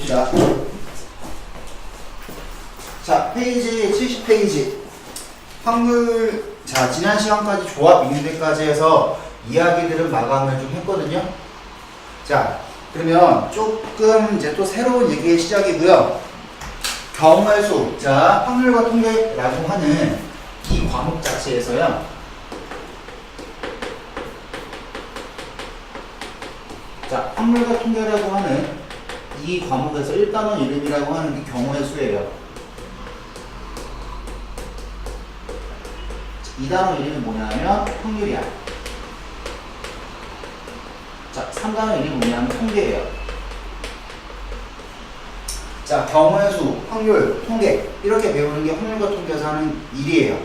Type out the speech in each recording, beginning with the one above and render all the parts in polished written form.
봅시다. 자, 페이지 70페이지. 확률, 자, 지난 시간까지 조합 인수대까지 해서 이야기들은 마감을 좀 했거든요. 자, 그러면 조금 이제 또 새로운 얘기의 시작이고요. 경우의 수, 자, 확률과 통계라고 하는 이 과목 자체에서요. 자, 확률과 통계라고 하는 이 과목에서 1단원 이름이라고 하는 게 경우의 수예요. 2단원 이름이 뭐냐면 확률이야. 자, 3단원 이름이 뭐냐면 통계예요. 자, 경우의 수, 확률, 통계 이렇게 배우는 게 확률과 통계에서 하는 일이에요.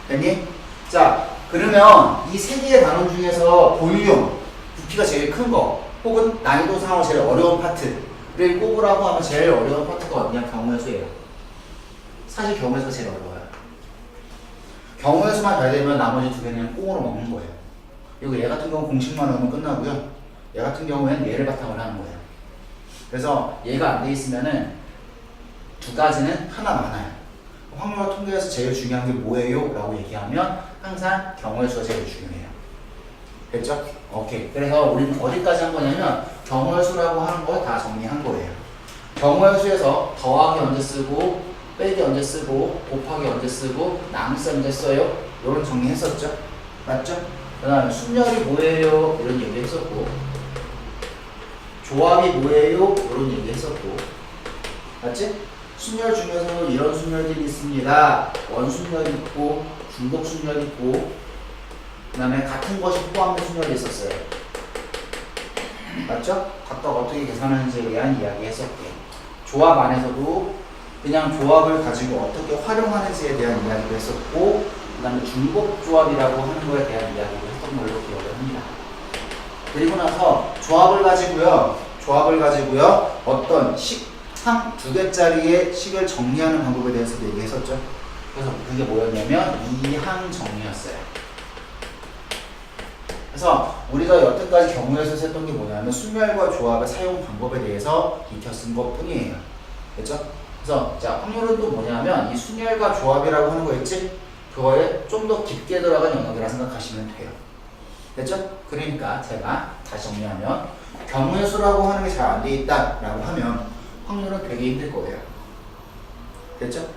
됐니? 자, 그러면 이 세 개의 단원 중에서 볼륨, 부피가 제일 큰 거 혹은 난이도상으로 제일 어려운 파트를 꼽으라고 하면 제일 어려운 파트가 어디냐? 경우의 수예요. 사실 경우의 수가 제일 어려워요. 경우의 수만 잘 되면 나머지 두 개는 꽁으로 먹는 거예요. 그리고 얘 같은 경우는 공식만 하면 끝나고요. 얘 같은 경우에는 얘를 바탕으로 하는 거예요. 그래서 얘가 안 돼 있으면은 두 가지는 하나 많아요. 확률과 통계에서 제일 중요한 게 뭐예요? 라고 얘기하면 항상 경우의 수가 제일 중요해요. 됐죠? 오케이. 그래서 우리는 어디까지 한 거냐면 경우의 수라고 하는 거 다 정리한 거예요. 경우의 수에서 더하기 언제 쓰고 빼기 언제 쓰고 곱하기 언제 쓰고 나누기 언제 써요? 이런 정리했었죠? 맞죠? 그 다음에 순열이 뭐예요? 이런 얘기 했었고 조합이 뭐예요? 이런 얘기 했었고 맞지? 순열 중에서 이런 순열들이 있습니다. 원순열이 있고 중복순열이 있고 그 다음에 같은 것이 포함된 순열이 있었어요. 맞죠? 각각 어떻게 계산하는지에 대한 이야기 했었고 조합 안에서도 그냥 조합을 가지고 어떻게 활용하는지에 대한 이야기도 했었고 그 다음에 중복조합이라고 하는 거에 대한 이야기도 했던 걸로 기억을 합니다. 그리고 나서 조합을 가지고요 어떤 식항 두 개짜리의 식을 정리하는 방법에 대해서도 얘기했었죠. 그래서 그게 뭐였냐면 이항 정리였어요. 그래서 우리가 여태까지 경우에서 했던 게 뭐냐면 순열과 조합의 사용 방법에 대해서 익혀 쓴 것 뿐이에요. 됐죠? 그래서 자, 확률은 또 뭐냐면 이 순열과 조합이라고 하는 거 있지? 그거에 좀 더 깊게 들어간 영역이라 생각하시면 돼요. 됐죠? 그러니까 제가 다시 정리하면 경우의 수라고 하는 게 잘 안 돼 있다라고 하면 확률은 되게 힘들 거예요. 됐죠?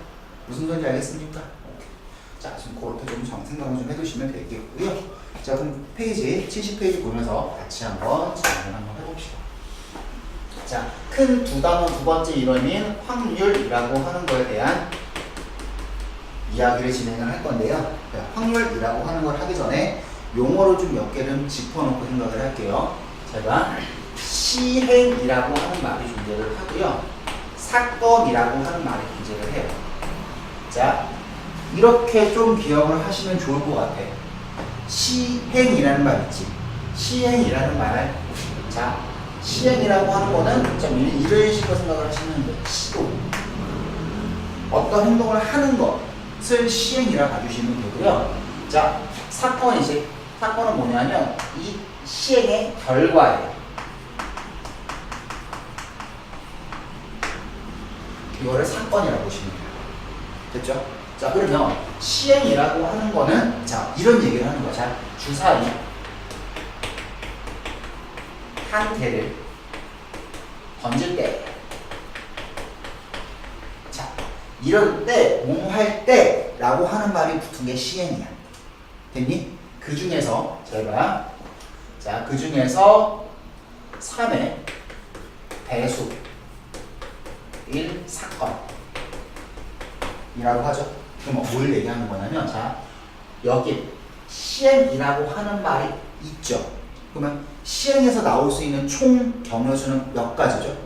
무슨 소리인지 알겠습니까? 오케이. 자, 지금 그렇게 좀 생각을 좀 해두시면 되겠고요. 자, 그럼 페이지 70페이지 보면서 같이 한번 진행을 한번 해봅시다. 자, 큰 두 단원 두 번째 이론인 확률이라고 하는 거에 대한 이야기를 진행을 할 건데요. 확률이라고 하는 걸 하기 전에 용어를 좀 몇 개를 짚어놓고 생각을 할게요. 제가 시행이라고 하는 말이 존재를 하고요. 사건이라고 하는 말이 존재를 해요. 자, 이렇게 좀 기억을 하시면 좋을 것 같아요. 시행이라는 말 있지. 시행이라는 말. 자, 시행이라고 하는 거는 좀 이런 식으로 생각을 하시면 돼요. 시도. 어떤 행동을 하는 것을 시행이라 봐주시면 되고요. 자, 사건이지. 사건은 뭐냐면 이 시행의 결과예요. 이거를 사건이라고 보시면 돼요. 됐죠? 자, 그러면 시행이라고 하는 거는 자, 이런 얘기를 하는 거야. 자, 주사위 한 개를 던질 때, 자, 이럴 때, 뭐할 때 라고 하는 말이 붙은 게 시행이야. 됐니? 그 중에서 제가 자, 그 중에서 3의 배수 1 사건이라고 하죠. 그럼 뭘 얘기하는 거냐면 자, 여기 시행이라고 하는 말이 있죠. 그러면 시행에서 나올 수 있는 총 경우수는 몇 가지죠?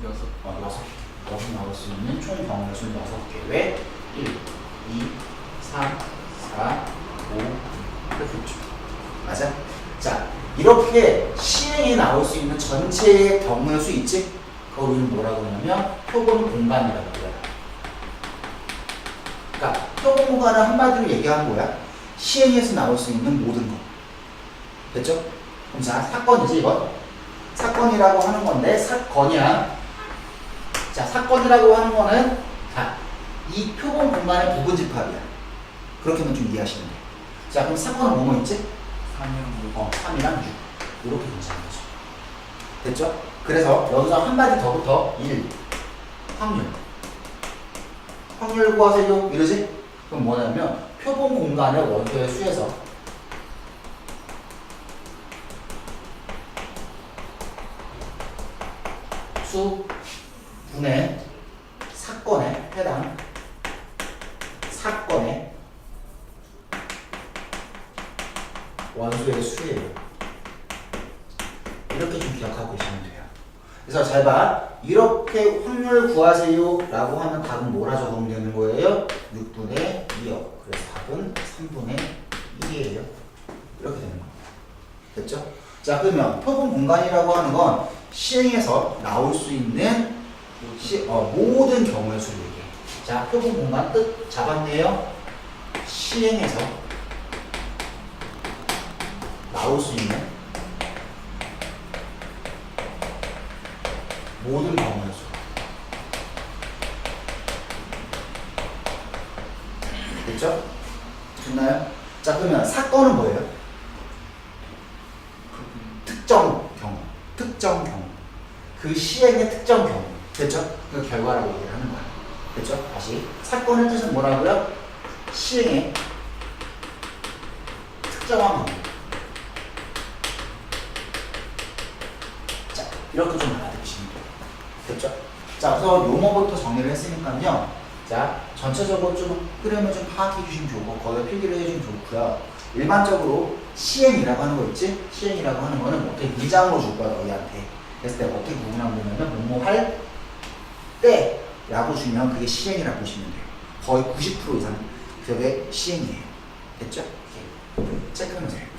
6. 6개. 여기 나올 수 있는 총 경우수는 6개. 왜? 1, 2, 3, 4, 5 이렇게 있죠. 맞아? 자, 이렇게 시행에 나올 수 있는 전체의 경우수 있지? 그걸 우리는 뭐라고 하냐면 표본 공간이라고 해요. 그러니까 표본 공간을 한마디로 얘기하는 거야. 시행에서 나올 수 있는 모든 거. 됐죠? 그럼 자, 사건이지 이건. 사건이라고 하는 건데, 사건이야. 자, 사건이라고 하는 거는, 자, 이 표본 공간의 부분 집합이야. 그렇게만 좀 이해하시면 돼요. 자, 그럼 사건은 뭐뭐 있지? 3이랑 6. 이렇게 괜찮은 거죠. 됐죠? 그래서 여기서 한 마디 더 붙어. 1. 확률. 확률 구하세요. 이러지? 그럼 뭐냐면, 표본 공간의 원소의 수에서 수 분의 사건에 해당 사건의 원소의 수예요. 이렇게 좀 기억하고 계시면 돼요. 그래서 잘 봐. 이렇게 확률 구하세요 라고 하면 답은 뭐라 적으면 되는 거예요? 6분의 2요. 그래서 답은 3분의 1이에요. 이렇게 되는 거예요. 됐죠? 자, 그러면 표본 공간이라고 하는 건 시행에서 나올 수 있는 모든 경우의 수를 얘기해. 자, 표본 공간 뜻 잡았네요. 시행에서 나올 수 있는 모든 경우의 수. 됐죠? 됐나요? 자, 그러면 사건은 뭐예요? 특정 경우. 특정 경우. 그 시행의 특정 경우. 됐죠? 그 결과라고 얘기를 하는 거야. 됐죠? 다시. 사건의 뜻은 뭐라고요? 시행의 특정한 경우. 자, 이렇게 좀 알아두시면 돼요. 됐죠? 자, 그래서 용어부터 정리를 했으니까요. 자, 전체적으로 좀 흐름을 좀 파악해 주시면 좋고, 거기에 필기를 해주시면 좋고요. 일반적으로 시행이라고 하는 거 있지? 시행이라고 하는 거는 어떻게 문장으로 줄 거야, 너희한테. 그랬을 때 어떻게 구분하면 되냐면, 뭐뭐 할 때라고 주면 그게 시행이라고 보시면 돼요. 거의 90% 이상 그게 시행이에요. 됐죠? 이렇게 체크하면 돼요.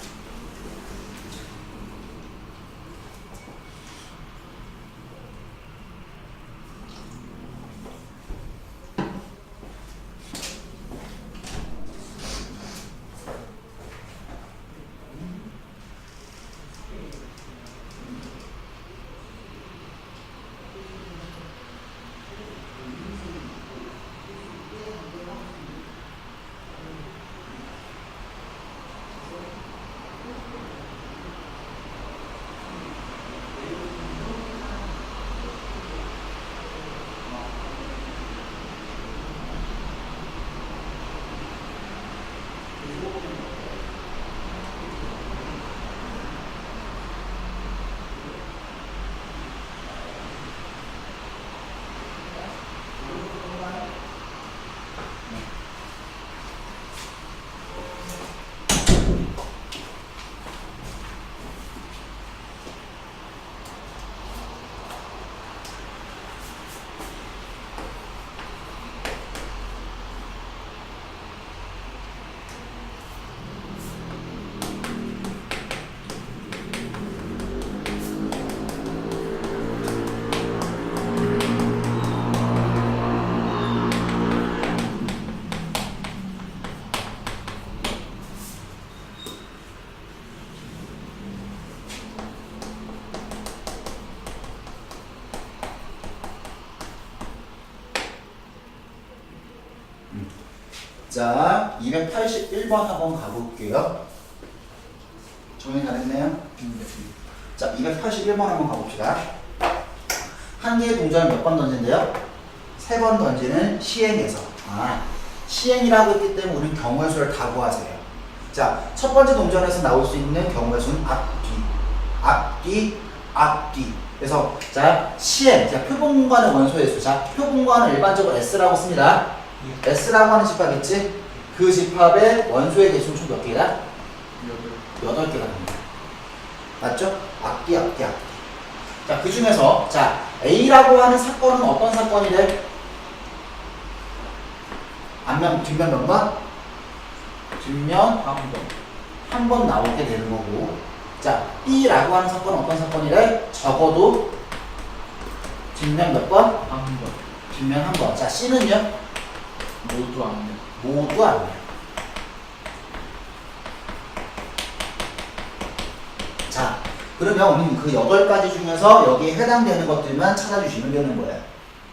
자, 281번 한번 가볼게요. 정리 잘했네요? 자, 281번 한번 가봅시다. 한 개의 동전을 몇 번 던진대요? 3번 던지는 시행에서. 시행이라고 했기 때문에 우리는 경우의 수를 다 구하세요. 자, 첫 번째 동전에서 나올 수 있는 경우의 수는 앞뒤. 그래서 자, 시행, 자, 표본공간의 원소의 수. 자, 표본공간은 일반적으로 S라고 씁니다. S라고 하는 집합 있지? 그 집합의 원소의 개수는 총 몇 개다? 8개가 됩니다. 맞죠? 앞뒤. 자, 그 중에서 자, A라고 하는 사건은 어떤 사건이래? 앞면, 뒷면 몇 번? 뒷면 한 번 나오게 되는 거고. 자, B라고 하는 사건은 어떤 사건이래? 적어도 뒷면 몇 번? 한 번. 뒷면 한 번. 자, C는요? 모두 안 돼. 모두 안 돼요. 자, 그러면 우리는 그 8가지 중에서 여기에 해당되는 것들만 찾아주시면 되는 거예요.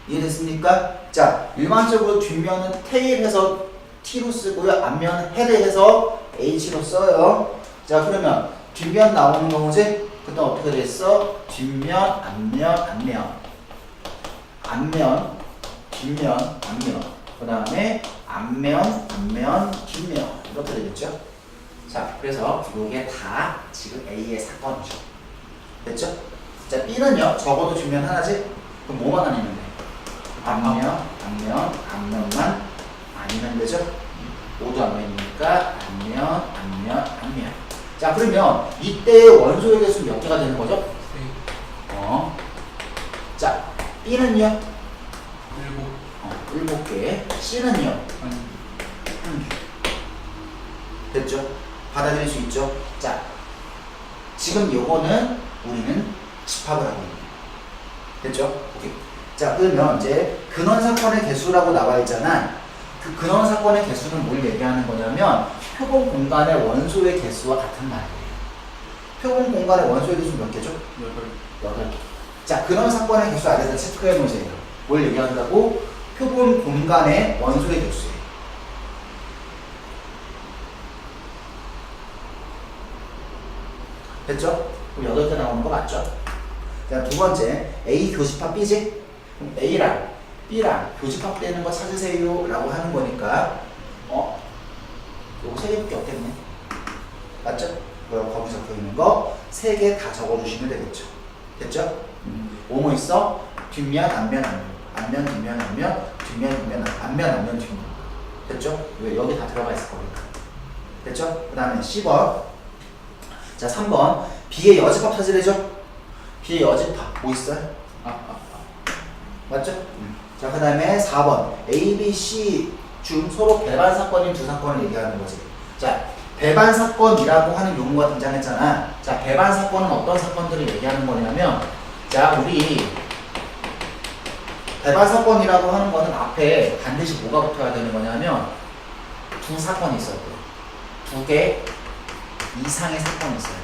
이해됐습니까? 자, 일반적으로 뒷면은 테일해서 T로 쓰고요. 앞면은 헤드해서 H로 써요. 자, 그러면 뒷면 나오는 거 뭐지? 그때 어떻게 됐어? 뒷면, 앞면, 앞면, 뒷면, 앞면. 그 다음에 앞면, 뒷면. 이렇게 되겠죠? 자, 그래서 이게 다 지금 A의 사건이죠. 됐죠? 자, B는요, 적어도 뒷면 하나지? 그럼 뭐만 아니면 돼? 앞면만 아니면 되죠? 모두 앞면이니까 앞면. 자, 그러면 이때의 원소의 개수 몇 개가 되는 거죠? 자, B는요? 7개. C는요? 1개. 됐죠? 받아들일 수 있죠? 자, 지금 요거는 우리는 집합을 하고 있는 거예요. 됐죠? 오케이. 자, 그러면 이제 근원 사건의 개수라고 나와 있잖아. 그 근원 사건의 개수는 뭘 얘기하는 거냐면 표본 공간의 원소의 개수와 같은 말이에요. 표본 공간의 원소의 개수 몇 개죠? 8개. 자, 근원 사건의 개수 아래에다 체크해 놓으세요. 뭘 얘기한다고? 표본 공간의 원소의 개수예요. 됐죠? 그럼 8개 나오는 거 맞죠? 자, 두 번째, A 교집합 B지? 그럼 A랑 B랑 교집합되는 거 찾으세요 라고 하는 거니까 요거 3개밖에 없겠네. 맞죠? 그럼 거기 적혀 있는 거 3개 다 적어주시면 되겠죠. 됐죠? 뭐뭐 있어? 뒷면, 앞면, 뒷면, 앞면, 뒷면. 됐죠? 왜? 여기 다 들어가 있을 거니까. 됐죠? 그 다음에 10번. 자, 3번. B의 여집합 찾으래죠? B의 여집합 뭐 있어요? 맞죠? 자, 그 다음에 4번. A, B, C 중 서로 배반 사건인 두 사건을 얘기하는 거지. 자, 배반 사건이라고 하는 용어가 등장했잖아. 자, 배반 사건은 어떤 사건들을 얘기하는 거냐면, 자, 우리 배반 사건이라고 하는 거는 앞에 반드시 뭐가 붙어야 되는 거냐면 두 사건이 있어야 돼요. 2개 이상의 사건이 있어요.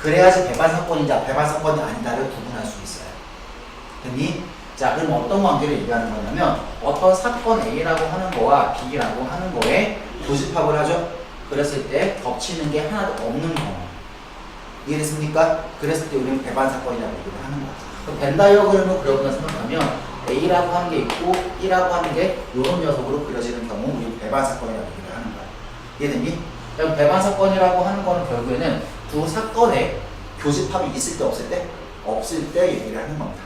그래야지 배반 사건인지 배반 사건이 아니다를 구분할 수 있어요. 됐니? 자, 그럼 어떤 관계를 얘기하는 거냐면 어떤 사건 A라고 하는 거와 B라고 하는 거에 교집합을 하죠. 그랬을 때 겹치는 게 하나도 없는 경우. 이해됐습니까? 그랬을 때 우리는 배반 사건이라고 얘기를 하는 거야. 그럼 벤 다이어그램을 그려보면 생각하면 A라고 하는 게 있고 B라고 하는 게 이런 녀석으로 그려지는 경우 우리는 배반 사건이라고 얘기를 하는 거야. 이해됐니? 그럼 배반 사건이라고 하는 거는 결국에는 두 사건의 교집합이 있을 때 없을 때? 없을 때 얘기를 하는 겁니다.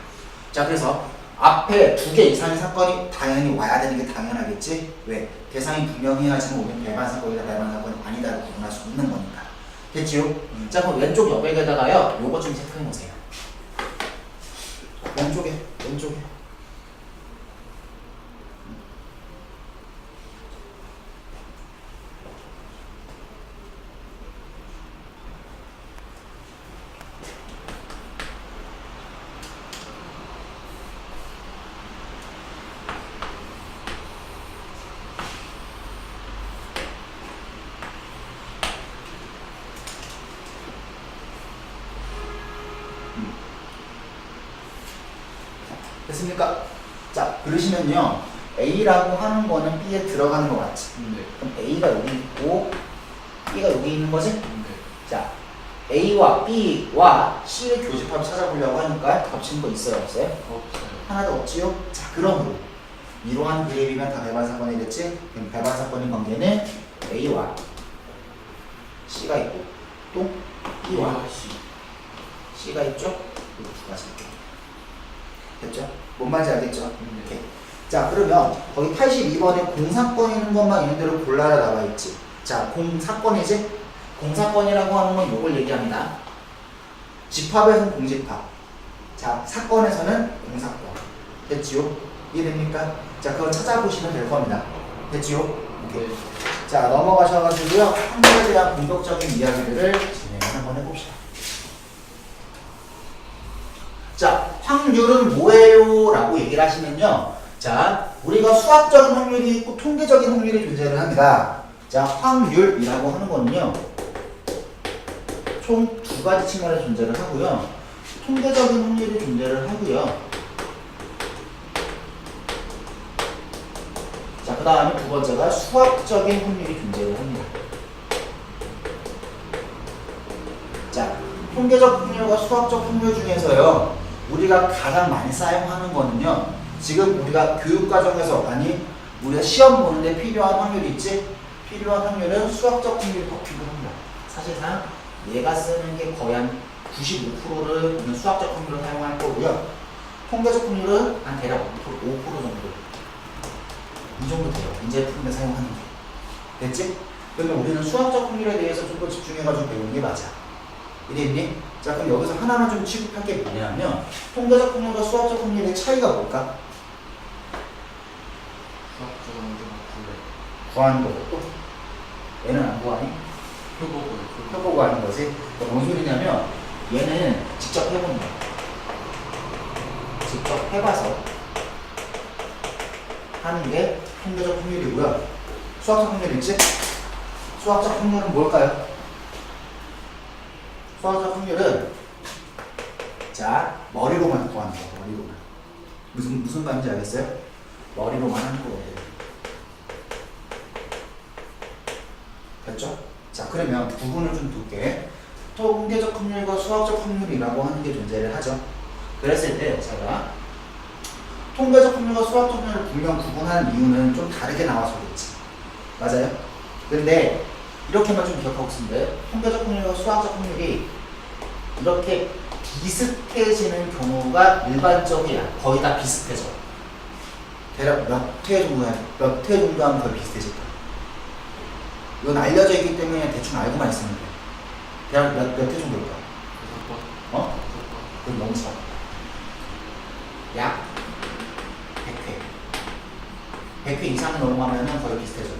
자, 그래서 앞에 2개 이상의 사건이 당연히 와야 되는 게 당연하겠지? 왜? 대상이 분명해야지만 우리는 배반 사건이다 배반 사건이 아니다를 구분할 수 있는 거니까. 됐지요? 자, 그럼 왼쪽 여백에다가요 요거 좀 체크해 놓으세요. 왼쪽에 됐습니까? 자, 그러시면요 A라고 하는 거는 B에 들어가는 거 맞지? 그럼 A가 여기 있고 B가 여기 있는 거지? 자, A와 B와 C의 교집합 찾아보려고 하니까 겹치는 거 있어요 없어요? 없어요. 하나도 없지요? 자, 그러므로 이러한 그래프면 다 배반 사건이겠지? 그럼 배반 사건인 관계는 A와 C가 있고 또 B와 C가 있죠? 이거 두 가지. 됐죠? 뭔 말인지 알겠죠? 오케이. 자, 그러면 거기 82번에 공사건 있는 것만 있는 대로 골라라 나와 있지. 자, 공사건이지? 공사건이라고 하는 건 요걸 얘기합니다. 집합에서는 공집합. 자, 사건에서는 공사건. 됐지요? 이해됩니까? 자, 그걸 찾아보시면 될 겁니다. 됐지요? 오케이. 자, 넘어가셔가지고요. 확률에 대한 공격적인 이야기들을 진행을 한번 해봅시다. 자, 확률은 뭐예요? 라고 얘기를 하시면요. 자, 우리가 수학적인 확률이 있고 통계적인 확률이 존재를 합니다. 자, 확률이라고 하는 거는요. 총 두 가지 측면에서 존재를 하고요. 통계적인 확률이 존재를 하고요. 자, 그 다음에 두 번째가 수학적인 확률이 존재를 합니다. 자, 통계적 확률과 수학적 확률 중에서요, 우리가 가장 많이 사용하는 거는요, 지금 우리가 교육과정에서, 아니, 우리가 시험 보는데 필요한 확률이 있지? 필요한 확률은 수학적 확률이 더 필요합니다. 사실상 얘가 쓰는 게 거의 한 95%를 수학적 확률을 사용할 거고요. 통계적 확률은 한 대략 5% 정도. 이 정도 돼요. 문제 푸는데 사용하는 게. 됐지? 그러면 우리는 수학적 확률에 대해서 좀 더 집중해가지고 배우는 게 맞아. 이해했니? 자, 그럼 여기서 하나만 좀 취급할 게 뭐냐면, 통계적 확률과 수학적 확률의 차이가 뭘까? 수학적 확률은 구하는 거고, 또 얘는 안 구하니? 해보고 하는 거지. 그러니까 뭔 소리냐면, 얘는 직접 해보는 거야. 직접 해봐서 하는 게 통계적 확률이고요. 수학적 확률 있지? 수학적 확률은 뭘까요? 수학적 확률은, 자, 머리로만 구하는 거야. 머리로만. 무슨 말인지 알겠어요? 머리로만 하는 거예요. 됐죠? 자, 그러면 구분을 좀 둘게. 통계적 확률과 수학적 확률이라고 하는 게 존재를 하죠. 그랬을 때 제가 통계적 확률과 수학적 확률을 분명 구분하는 이유는 좀 다르게 나와서겠지. 맞아요? 근데 이렇게만 좀 기억하고 있으면 돼요. 통계적 확률과 수학적 확률이 이렇게 비슷해지는 경우가 일반적이야. 거의 다 비슷해져. 대략 몇 회 정도 하면 거의 비슷해질 거야. 이건 알려져 있기 때문에 대충 알고만 있으면 돼. 대략 몇 회 정도일까? 어? 그건 너무 차. 약 100회. 100회 이상 넘어가면 거의 비슷해져.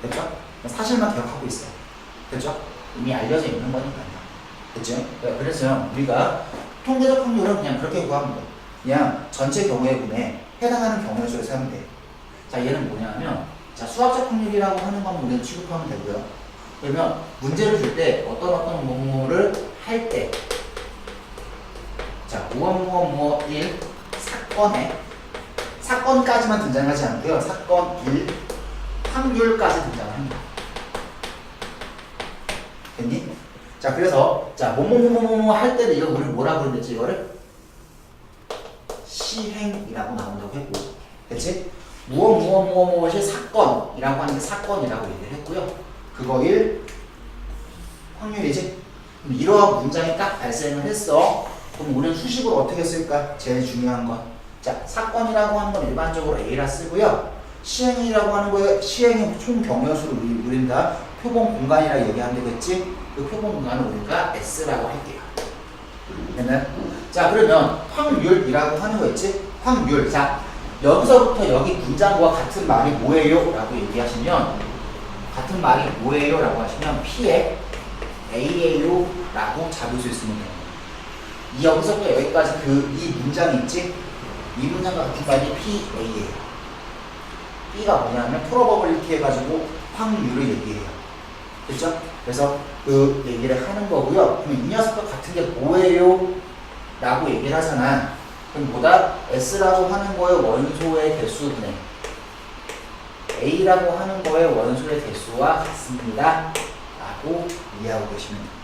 됐죠? 사실만 기억하고 있어. 됐죠? 이미 알려져 있는 거니까요. 됐죠? 그래서 우리가 통계적 확률은 그냥 그렇게 구하면 돼. 그냥 전체 경우의 해당하는 경우의 수를 세면 돼. 자, 얘는 뭐냐면, 자, 수학적 확률이라고 하는 건 우리는 취급하면 되고요. 그러면 문제를 줄 때 어떤 뭐뭐를 할 때, 자, 무엇 1 사건에, 사건까지만 등장하지 않고요. 사건 1 확률까지 등장합니다. 됐니? 자, 그래서 자, 뭐뭐뭐뭐 할 때도 이거 우리 뭐라고 그랬지? 이거를 시행이라고 나온다고 했고, 됐지? 무엇이 사건이라고 하는 게 사건이라고 얘기를 했고요. 그거 1 확률이지? 그럼 이러한 문장이 딱 발생을 했어. 그럼 우리는 수식으로 어떻게 쓸까? 제일 중요한 건, 자, 사건이라고 하는 건 일반적으로 A라 쓰고요. 시행이라고 하는 거에 시행의 총 경우수를 우린다 표본 공간이라 얘기하면 되겠지? 그 표본 공간을 우리가 S라고 할게요. 됐나요? 자, 그러면 확률이라고 하는 거 있지? 확률. 자, 여기서부터 여기 문장과 같은 말이 뭐예요? 라고 얘기하시면, 같은 말이 뭐예요? 라고 하시면 P에 A예요? 라고 잡을 수 있으면 돼요. 여기서부터 여기까지 이 문장이 있지? 이 문장과 같은 말이 PA예요. B가 뭐냐면 프로버빌리티 해가지고 확률을 얘기해요. 됐죠? 그래서 그 얘기를 하는 거고요. 그럼 이 녀석과 같은 게 뭐예요? 라고 얘기를 하잖아. 그럼 뭐다? S라고 하는 거의 원소의 개수분의 A라고 하는 거의 원소의 개수와 같습니다. 라고 이해하고 계시면 됩니다.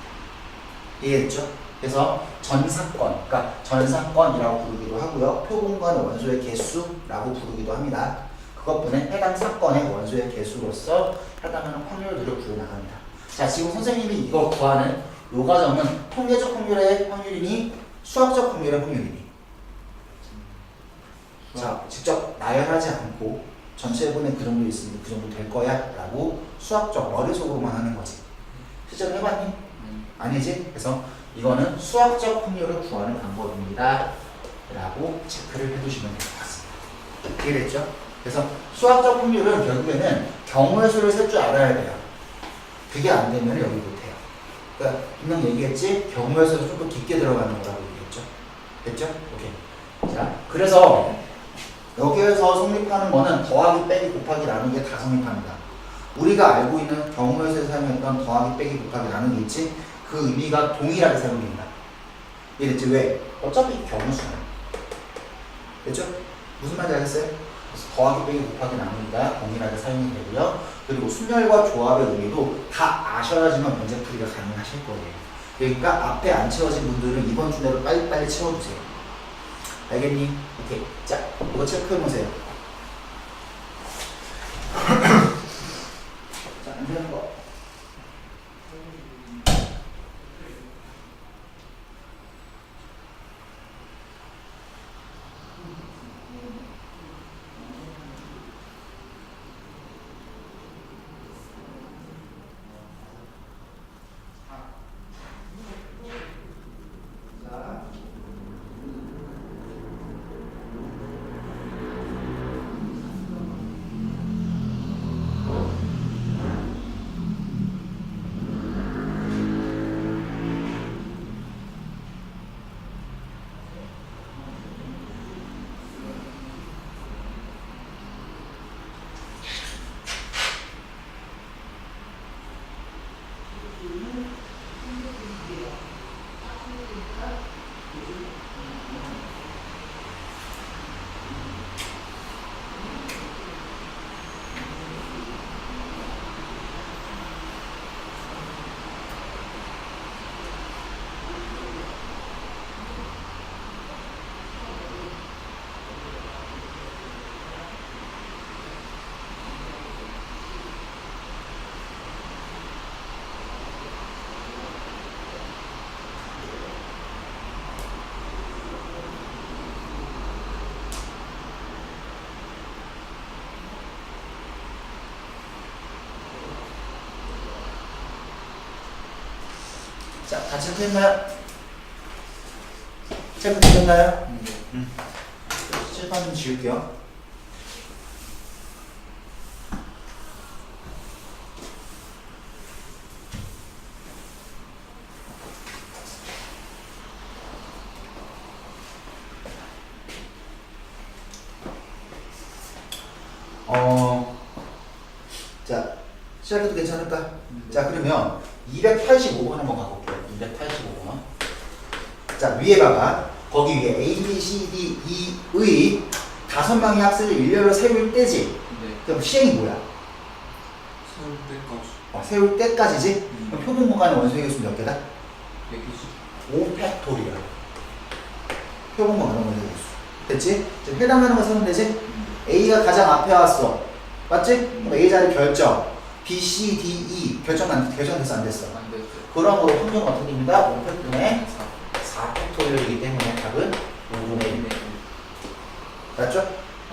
이해했죠? 그래서 전사건, 그러니까 전사건이라고 부르기도 하고요. 표본관의 원소의 개수라고 부르기도 합니다. 그것분에 해당 사건의 원소의 개수로서 해당하는 확률들을 구해나갑니다. 자, 지금 선생님이 이걸 구하는 요 과정은 통계적 확률의 확률이니 수학적 확률의 확률이니? 자, 직접 나열하지 않고 전체분에 그 정도 있으니 그 정도 될 거야 라고 수학적 머릿속으로만 하는 거지. 실제로 해봤니? 아니지? 그래서 이거는 수학적 확률을 구하는 방법입니다 라고 체크를 해두시면 될 것 같습니다. 이해됐죠? 그래서 수학적 확률은 결국에는 경우의 수를 셀 줄 알아야 돼요. 그게 안 되면 여기 못해요. 그러니까 분명 얘기했지? 경우의 수가 좀 더 깊게 들어가는 거라고 얘기했죠? 됐죠? 오케이. 자, 그래서 여기에서 성립하는 거는 더하기 빼기 곱하기 나누기 다 성립합니다. 우리가 알고 있는 경우의 수에 사용했던 더하기 빼기 곱하기 나누기 있지? 그 의미가 동일하게 사용된다. 이랬지. 왜? 어차피 경우수는. 됐죠? 무슨 말인지 알겠어요? 그래서 더하기 빼기 곱하기 나누기가 동일하게 사용이 되고요. 그리고 순열과 조합의 의미도 다 아셔야지만 문제풀이가 가능하실 거예요. 그러니까 앞에 안 채워진 분들은 이번 주 내로 빨리빨리 채워주세요. 알겠니? 오케이. 자, 이거 체크해보세요. 자, 안 되는 거. 자, 다 체크했나요? 체크되셨나요? 칠판 좀 지울게요. 자, 시작해도 괜찮을까? 자, 그러면 285번 한번 가볼게요. 285번. 자, 위에 봐봐. 거기 위에 A, B, C, D, E의 5명의 학생을 일렬로 세울 때지? 네. 그럼 시행이 뭐야? 세울 때까지. 세울 때까지지? 그럼 표본 공간의 원소의 개수 몇 개다? 120. 5팩토리얼. 표본 공간의 원소의 개수. 됐지? 지금 해당하는 거 세우면 되지? A가 가장 앞에 왔어. 맞지? 그럼 A 자리 결정. B, C, D, E 결정됐어 안 됐어? 안 됐죠. 그러므로 확률은 어떻게 됩니다? 5팩토리얼의 4팩토리얼이기 때문에 답은 5분의 1. 맞죠?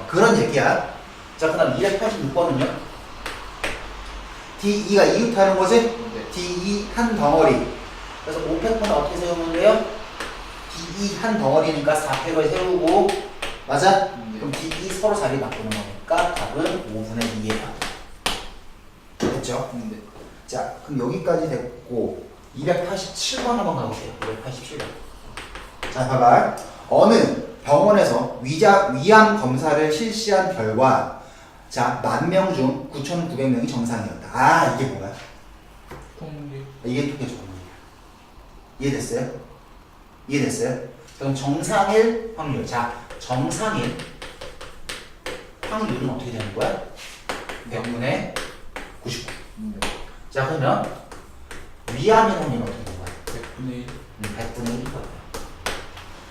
그런 얘기야. 자, 그 다음 286번은요? DE가 이웃하는 거지? 네. DE 한 덩어리. 그래서 5팩터는 어떻게 세우면 돼요? DE 한 덩어리니까 4팩을 세우고, 맞아? 네. 그럼 DE 서로 자리 바꾸는 거니까 답은 5분의 2예요. 됐죠? 네. 자, 그럼 여기까지 됐고 287번 한번 가볼게요. 287번. 자, 봐봐. 어느 병원에서 위암 검사를 실시한 결과, 자, 10,000명 중 9,900명이 정상이었다. 아, 이게 뭐야? 통계. 이게 통계적 확률이야. 이해됐어요? 이해됐어요? 그럼 정상일 확률. 자, 정상일 확률은 어떻게 되는 거야? 100분의 99. 네. 자, 그러면 위암의 확률은 어떻게 되는 거야? 100분의 1. 100분의 1이거든요.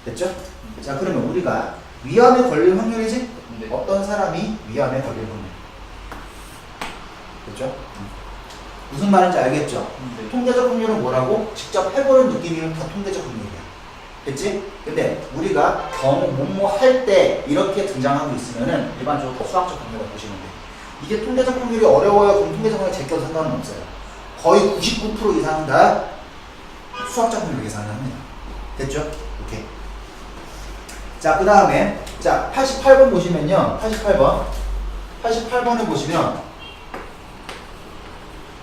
됐죠? 자, 그러면 우리가 위암에 걸릴 확률이지? 네. 어떤 사람이 위암에 걸릴 확률? 됐죠? 무슨 말인지 알겠죠? 네. 통계적 확률은 뭐라고? 직접 해보는 느낌이면 다 통계적 확률이야. 됐지? 근데 우리가 경우 뭐뭐 할 때 이렇게 등장하고 있으면은 일반적으로 수학적 확률을 보시면 돼. 이게 통계적 확률이 어려워요. 그럼 통계적 확률 제껴도 상관은 없어요. 거의 99% 이상은 다 수학적 확률 계산을 합니다. 됐죠? 오케이. 자, 그 다음에 자 88번 보시면요. 88번을 보시면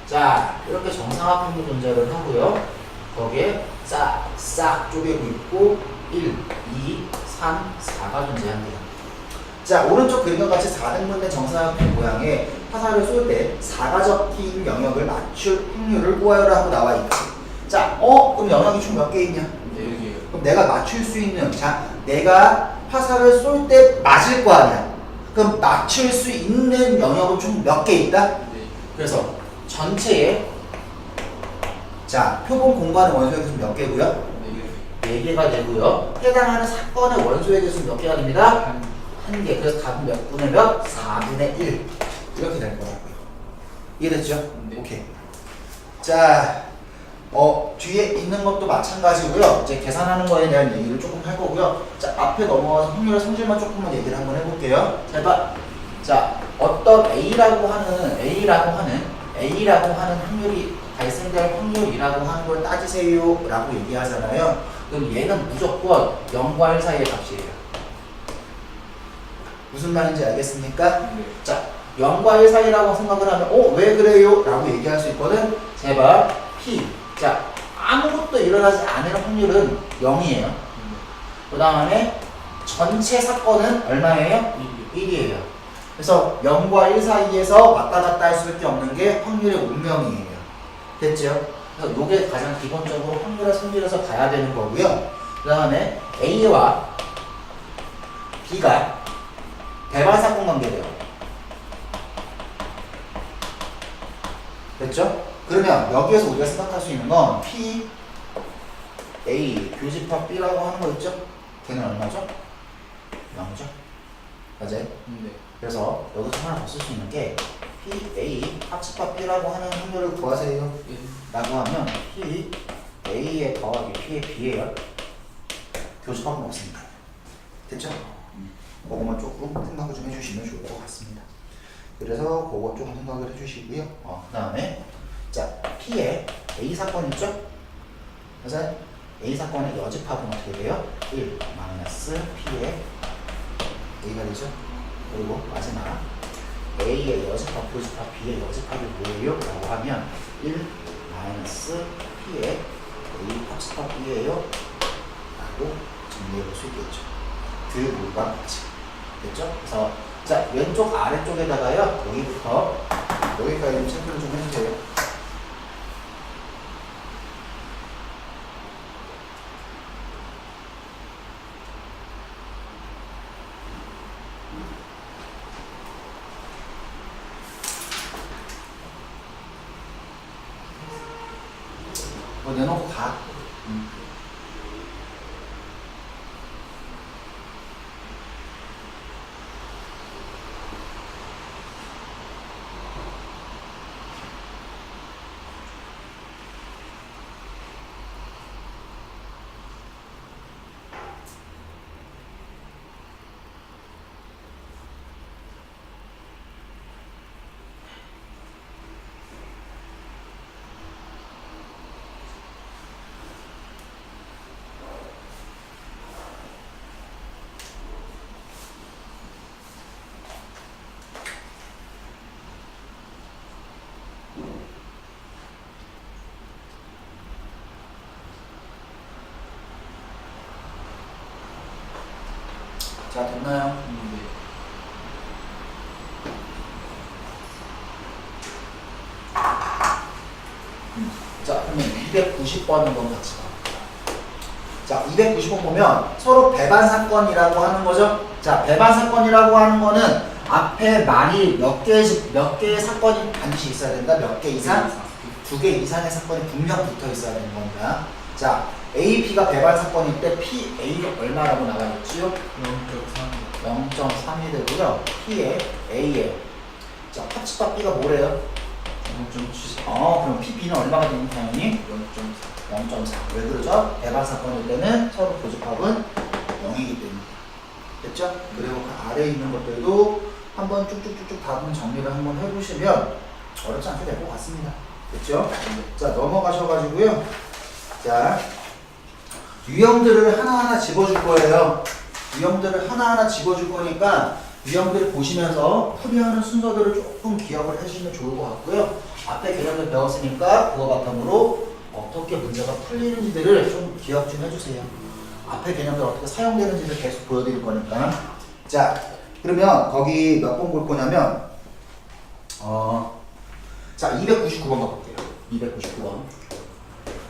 자, 이렇게 정상합 확률 존재를 하고요. 거기에 싹 쪼개고 있고 1, 2, 3, 4가 존재합니다. 자, 오른쪽 그림과 같이 4등분된 정사각형 모양의 화살을 쏠 때 4가 적힌 영역을 맞출 확률을 구하여라 하고 나와 있지. 자, 그럼 영역이 총 몇 개 있냐? 4개. 그럼 내가 맞출 수 있는, 자, 내가 화살을 쏠 때 맞을 거 아니야. 그럼 맞출 수 있는 영역은 총 몇 개 있다? 네. 그래서 전체에, 자, 표본 공간의 원소의 개수는 몇 개고요? 4개. 4개가 되고요. 해당하는 사건의 원소의 개수는 몇 개가 됩니다? 한 1개. 그래서 답은 몇 분의 몇? 4분의 1. 이렇게 될 거라고요. 이해됐죠? 네. 오케이. 자, 뒤에 있는 것도 마찬가지고요. 이제 계산하는 거에 대한 얘기를 조금 할 거고요. 자, 앞에 넘어가서 확률의 성질만 조금만 얘기를 한번 해볼게요. 잘 봐. 자, 어떤 A라고 하는 확률이 발생될 확률이라고 하는 걸 따지세요라고 얘기하잖아요. 그럼 얘는 무조건 0과 1 사이의 값이에요. 무슨 말인지 알겠습니까? 네. 자, 0과 1 사이라고 생각을 하면 왜 그래요? 라고 얘기할 수 있거든. 제발 P. 자, 아무것도 일어나지 않을 확률은 0이에요. 그 다음에 전체 사건은 얼마예요? 1이에요. 그래서 0과 1 사이에서 왔다 갔다 할 수밖에 없는 게 확률의 운명이에요. 됐죠? 그래서 이게 가장 기본적으로 확률의 성질에서 가야 되는 거고요. 그 다음에 A와 B가 배반 사건 관계돼요. 됐죠? 그러면 여기에서 우리가 생각할 수 있는 건 P, A, 교집합 B라고 하는 거 있죠? 걔는 얼마죠? 0죠? 맞아요? 네. 그래서 여기서 하나 더 쓸 수 있는 게 P, A, 합집합 B라고 하는 확률을 구하세요. 1. 라고 하면 P, A에 더하기 P의 B예요. 교집합은 없습니다. 됐죠? 그거만 조금 생각을 좀 해주시면 좋을 것 같습니다. 그래서 그거 조금 생각을 해주시고요. 그 다음에 자, P에 A 사건 있죠? 그래서 A 사건의 여집합은 어떻게 돼요? 1 마이너스 P에 A가 되죠? 그리고 마지막 A의 여집합, 교집합, B의 여집합이 뭐예요? 라고 하면 1 마이너스 P에 A 합집합 B예요 라고 정리해 볼 수 있겠죠. 그 물과 같이. 됐죠? 그래서 자, 왼쪽 아래쪽에다가요, 여기부터 여기까지 좀 체크를 좀 해주세요. 내놓고 가. 자, 됐나요? 네. 자, 그러면 290번 한번 같이 봐. 자, 290번 보면 서로 배반 사건이라고 하는 거죠. 자, 배반 사건이라고 하는 거는 앞에 만일 몇 개의 사건이 반드시 있어야 된다. 몇 개 이상? 2개 이상의 사건이 분명 붙어 있어야 되는 겁니다. 자, A, B가 배반 사건일 때 P, A가 얼마라고 나가겠지요? 0.3이 되고요. P에 A에 자, 합집합 B가 뭐래요? 0.7. 그럼 P, B는 얼마가 되는 당연히? 0.4. 0.4. 왜 그러죠? 배반 사건일 때는 서로 교집합은 0이기 때문에. 됐죠? 그리고 그 아래에 있는 것들도 한번 쭉쭉쭉쭉 답은 정리를 한번 해보시면 어렵지 않게 될 것 같습니다. 됐죠? 자, 넘어가셔가지고요. 자, 유형들을 하나하나 집어줄 거예요. 유형들을 하나하나 집어줄 거니까 유형들을 보시면서 풀이하는 순서들을 조금 기억을 해주시면 좋을 것 같고요. 앞에 개념들 배웠으니까 그거 바탕으로 어떻게 문제가 풀리는지들을 좀 기억 좀 해주세요. 앞에 개념들 어떻게 사용되는지를 계속 보여드릴 거니까. 자, 그러면 거기 몇 번 볼 거냐면 자, 299번 가볼게요. 299번.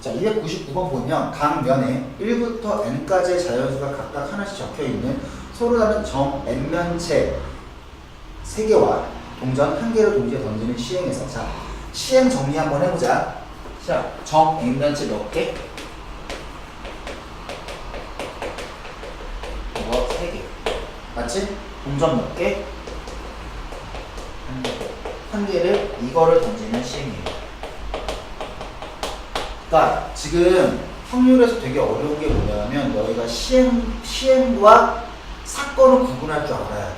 자, 299번 보면 각 면에 1부터 n까지의 자연수가 각각 하나씩 적혀있는 서로 다른 정 n면체 3개와 동전 1개를 동시에 던지는 시행에서 자, 시행 정리 한번 해보자. 자, 정 n면체 몇 개? 이거 3개. 맞지? 동전 몇 개? 1개. 1개를 이거를 던지는 시행이에요. 그러니까 지금 확률에서 되게 어려운 게 뭐냐면 너희가 시행과 사건을 구분할 줄 알아야 돼.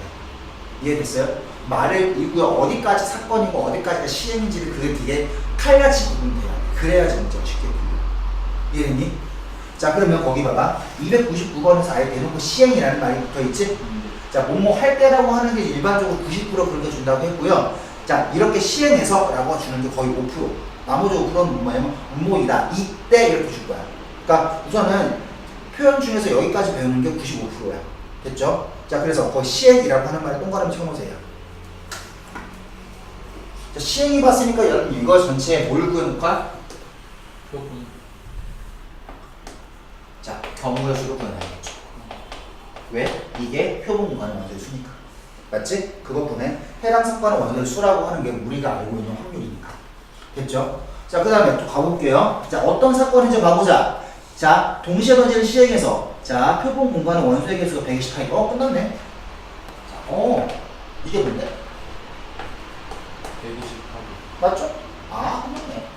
이해됐어요? 말을 이거 어디까지 사건이고 어디까지가 시행인지를 그게 되게 칼같이 구분돼야 돼. 그래야지 문제가 쉽게 풀려. 이해됐니? 자, 그러면 거기 봐봐. 299번에서 아예 대놓고 시행이라는 말이 붙어있지? 자, 뭐뭐 할 때라고 하는 게 일반적으로 90% 그렇게 준다고 했고요. 자, 이렇게 시행해서 라고 주는 게 거의 5%. 나머지 5%는 뭐냐면 음모이다. 이때 이렇게 줄 거야. 그러니까 우선은 표현 중에서 여기까지 배우는 게 95%야. 됐죠? 자, 그래서 거의 시행이라고 하는 말에 동그라미 쳐놓으세요. 자, 시행이 봤으니까 여러분 이거 전체에 뭘 구해놓을까? 표본. 자, 경우의 수로 구해놔야겠죠. 왜? 이게 표본 공간의 원소의 수니까. 맞지? 그것뿐에 해당 사건의 원소의 수라고 하는 게 우리가 알고 있는 확률이니까. 됐죠? 자, 그 다음에 또 가볼게요. 자, 어떤 사건인지 봐보자. 자, 동시에 던지는 시행에서 자, 표본 공간의 원소의 개수가 128. 끝났네. 자, 이게 뭔데? 128. 맞죠? 끝났네.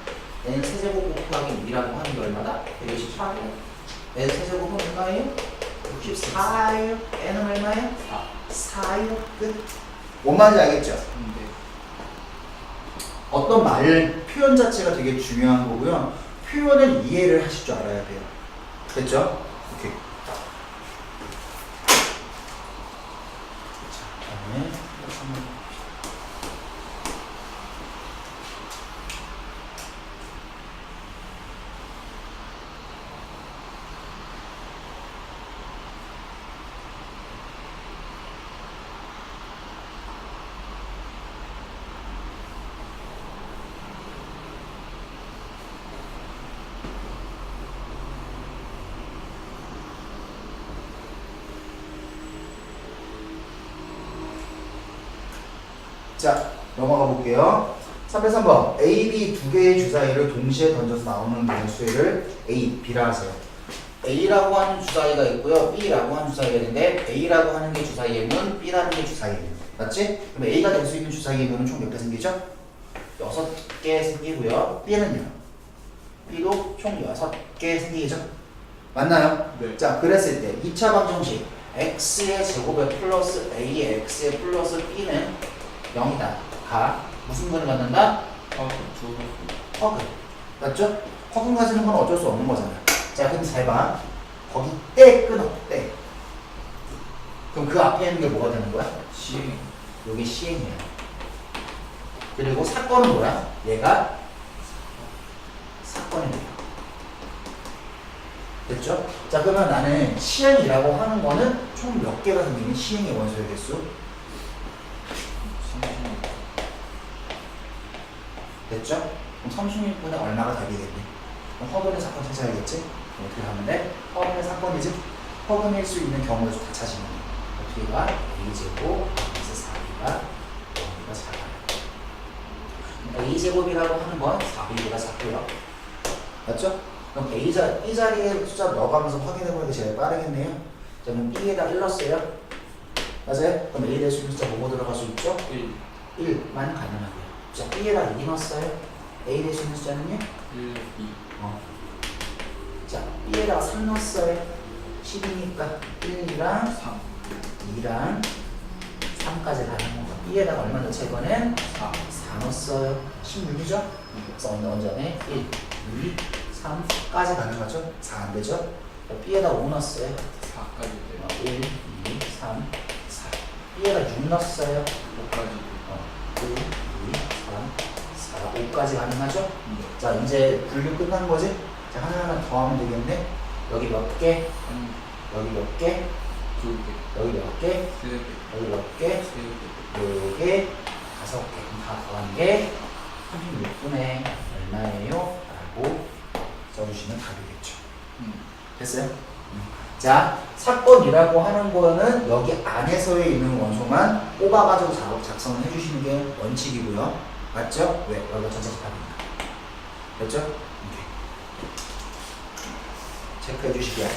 n 세제곱 곱하기 2라고 하는 게 얼마다? 128이에요. n 세제곱은 얼마예요? 64예요. n은 얼마예요? 4예요. 끝. 뭔 말인지 알겠죠? 네. 어떤 말, 표현 자체가 되게 중요한 거고요. 표현을 이해를 하실 줄 알아야 돼요. 됐죠? 오케이. 자, 그다음에 자, 넘어가 볼게요. 303번. A, B 두 개의 주사위를 동시에 던져서 나오는 개수를 A, B라 하세요. A라고 하는 주사위가 있고요. B라고 하는 주사위가 있는데 A라고 하는 게 주사위의 문, B라는 게 주사위의 문. 맞지? 그럼 A가 될 수 있는 주사위의 문은 총 몇 개 생기죠? 6개 생기고요. B는요? B도 총 6개 생기죠? 맞나요? 네. 자, 그랬을 때 2차 방정식 X의 제곱에 플러스 AX의 플러스 B는 0이다. 가 무슨 근을 갖는다? 허근. 맞죠? 허근 가지는 건 어쩔 수 없는 거잖아. 자, 근데 잘 봐. 거기 때 끊어. 때. 그럼 그 앞에 있는 게 뭐가 되는 거야? 시행. 여기 시행이야. 그리고 사건은 뭐야? 얘가 사건이 돼요. 됐죠? 자, 그러면 나는 시행이라고 하는 거는 총 몇 개가 생기는 시행의 원소의 개수? 됐죠? 그럼 36분에 얼마가 답이겠니? 그럼 허근의 사건 찾아야겠지? 어떻게 하면 돼? 허근의 사건이지? 허근일 수 있는 경우를 다 찾으면 돼. 어떻게 가? A제곱, 그래서 4B가 0보다 작아요. A제곱이라고 하는 건 4B보다 작고요. 맞죠? 그럼 B 자리에 숫자 넣어가면서 확인해보는 게 제일 빠르겠네요. 자, 그럼 B에다 1 넣었어요. 맞아요? 그럼 A 될 수 있는 숫자 뭐뭐 들어갈 수 있죠? 1만 가능하고요. 자, B에다 2 넣었어요. A 될 수 있는 숫자는요? 1, 2. 자, B에다가 3 넣었어요. 10이니까 1이랑 3. 2랑 3까지 가는 건가? B에다가 얼마 넣죠? 이거는 4. 4 넣었어요. 16이죠? 그래서 언제 1, 2, 3까지 가는 거죠? 4 안 되죠? 자, B에다 5 넣었어요. 4까지 돼요. 1, 2, 3, 4. B에다 6 넣었어요. 5까지. 1, 2, 3, 4, 5까지 가능하죠? 네. 자, 이제 분류 끝난 거지? 자, 하나하나 더 하면 되겠네. 여기 몇 개? 여기 몇 개? 2개. 여기 몇 개? 3개. 여기 몇 개? 3개. 4개, 5개. 다 더한 게 36분에 얼마예요? 라고 써주시면 적어주시면 답이겠죠. 됐어요? 자, 사건이라고 하는 거는 여기 안에서에 있는 원소만 뽑아가지고 작성을 해주시는 게 원칙이고요. 맞죠? 왜? 여기가 전자집합입니다. 됐죠? 오케이. 체크해 주시고요.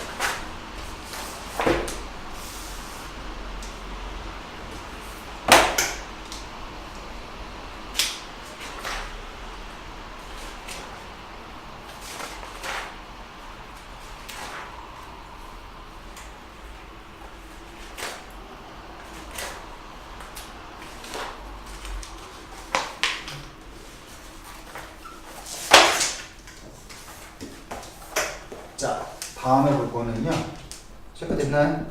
자, 다음에 볼 거는요. 체크됐나요?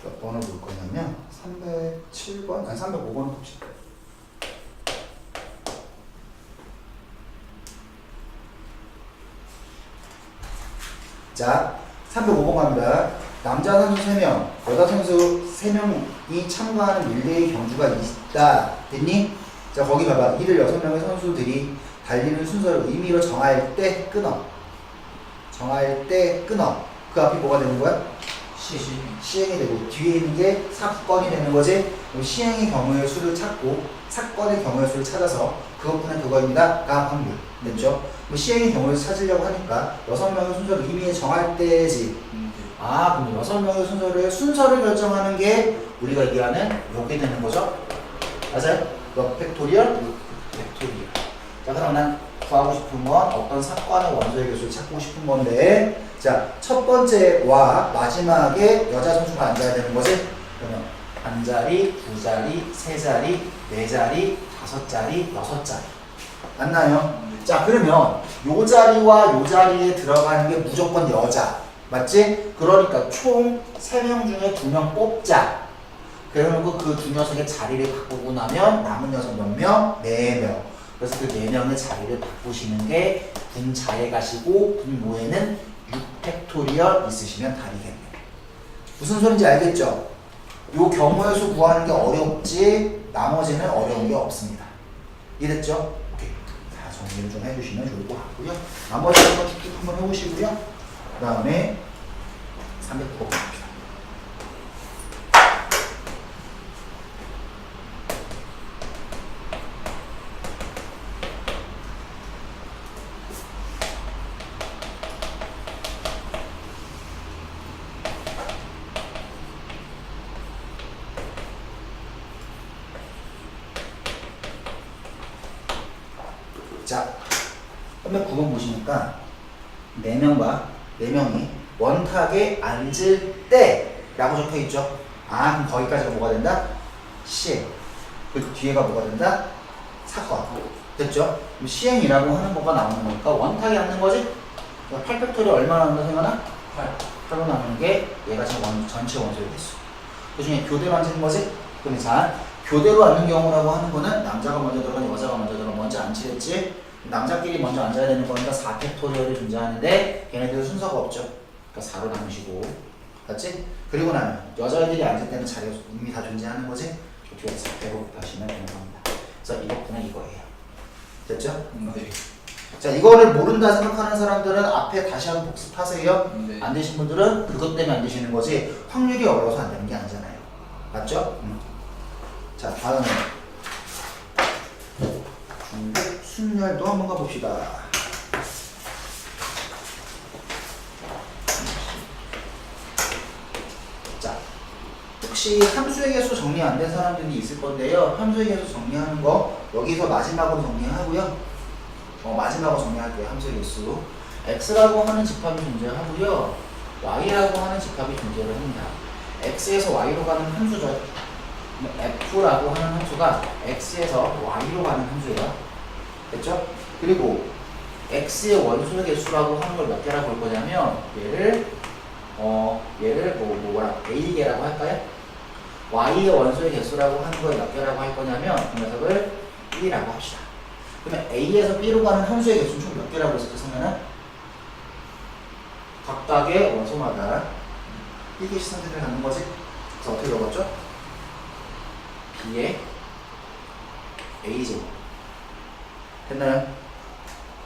몇 번을 볼 거냐면 307번, 아니 305번을 봅시다. 자, 305번 갑니다. 남자 선수 3명, 여자 선수 3명이 참가하는 릴레이 경주가 있다. 됐니? 자, 거기 봐봐. 이를 6명의 선수들이 달리는 순서를 의미로 정할 때 끊어. 정할 때 끊어. 그 앞이 뭐가 되는 거야? 시행이 되고 뒤에 있는 게 사건이 되는 거지. 시행의 경우의 수를 찾고 사건의 경우의 수를 찾아서 그것분의 그거입니다가 확률. 됐죠? 시행의 경우를 찾으려고 하니까 6명의 순서를 의미에 정할 때지. 아, 그럼 6명의 순서를 결정하는 게 우리가 얘기하는 요게 되는 거죠? 맞아요? 몇 팩토리얼? 팩토리얼. 자, 그럼 난 구하고 싶은 건 어떤 사건의 원소의 개수를 찾고 싶은 건데, 자, 첫 번째와 마지막에 여자 선수가 앉아야 되는 거지? 그러면 한 자리, 두 자리, 세 자리, 네 자리, 다섯 자리, 여섯 자리. 맞나요? 자, 그러면 요 자리와 요 자리에 들어가는 게 무조건 여자. 맞지? 그러니까 총 3명 중에 2명 뽑자. 그러고 그 두 녀석의 자리를 바꾸고 나면 남은 녀석 몇 명? 4명. 그래서 그 4명의 자리를 바꾸시는 게 분자에 가시고 분모에는 6팩토리얼 있으시면 답이겠네요. 무슨 소린지 알겠죠? 요 경우의 수 구하는 게 어렵지 나머지는 어려운 게 없습니다. 이해됐죠? 오케이. 자, 정리를 좀 해주시면 좋을 것 같고요. 나머지 한번 툭툭 한번 해보시고요. 그 다음에 309번 봅시다. 자, 309번 보시니까 4명이 원탁에 앉을 때 라고 적혀 있죠. 아, 그럼 거기까지가 뭐가 된다? 시행. 그 뒤에가 뭐가 된다? 사건. 됐죠? 그럼 시행이라고 하는 거가 나오는 거니까 원탁에 앉는 거지? 8팩토리 얼마 나온다 생각나? 8로 나오는 게 얘가 지금 전체 원소의 개수. 그 중에 교대로 앉는 거지? 그럼 자, 교대로 앉는 경우라고 하는 거는 남자가 먼저 들어가니 여자가 먼저 들어가 먼저 앉히겠지? 남자끼리 먼저 앉아야 되는 거니까 4팩토리얼이 존재하는데 걔네들은 순서가 없죠. 그러니까 4로 나누시고 맞지? 그리고 나면 여자애들이 앉을 때는 자리가 이미 다 존재하는 거지? 뒤에서 4배로 하시면 되는 겁니다. 그래서 이것분은 이거예요. 됐죠? 네. 자, 이거를 모른다 생각하는 사람들은 앞에 다시 한번 복습하세요. 네. 안 되신 분들은 그것 때문에 안 되시는 거지 확률이 어려워서 안 되는 게 아니잖아요. 맞죠? 자, 다음은 중국 순열도 한번 가봅시다. 자, 혹시 함수의 개수 정리 안 된 사람들이 있을 건데요. 함수의 개수 정리하는 거 여기서 마지막으로 정리하고요. 마지막으로 정리할게요. 함수의 개수. x라고 하는 집합이 존재하고요. y라고 하는 집합이 존재를 합니다. x에서 y로 가는 함수죠. f라고 하는 함수가 x에서 y로 가는 함수예요. 됐죠? 그리고 x의 원소의 개수라고 하는 걸 몇 개라고 볼 거냐면 얘를 뭐라 a개라고 할까요? y의 원소의 개수라고 하는 걸 몇 개라고 할 거냐면 그 녀석을 1이라고 합시다. 그러면 a에서 b로 가는 함수의 개수는 총 몇 개라고 했었죠? 성면은 각각의 원소마다 1개씩 선택을 갖는 거지. 그래서 어떻게 적었죠? b의 a제곱 됐나요?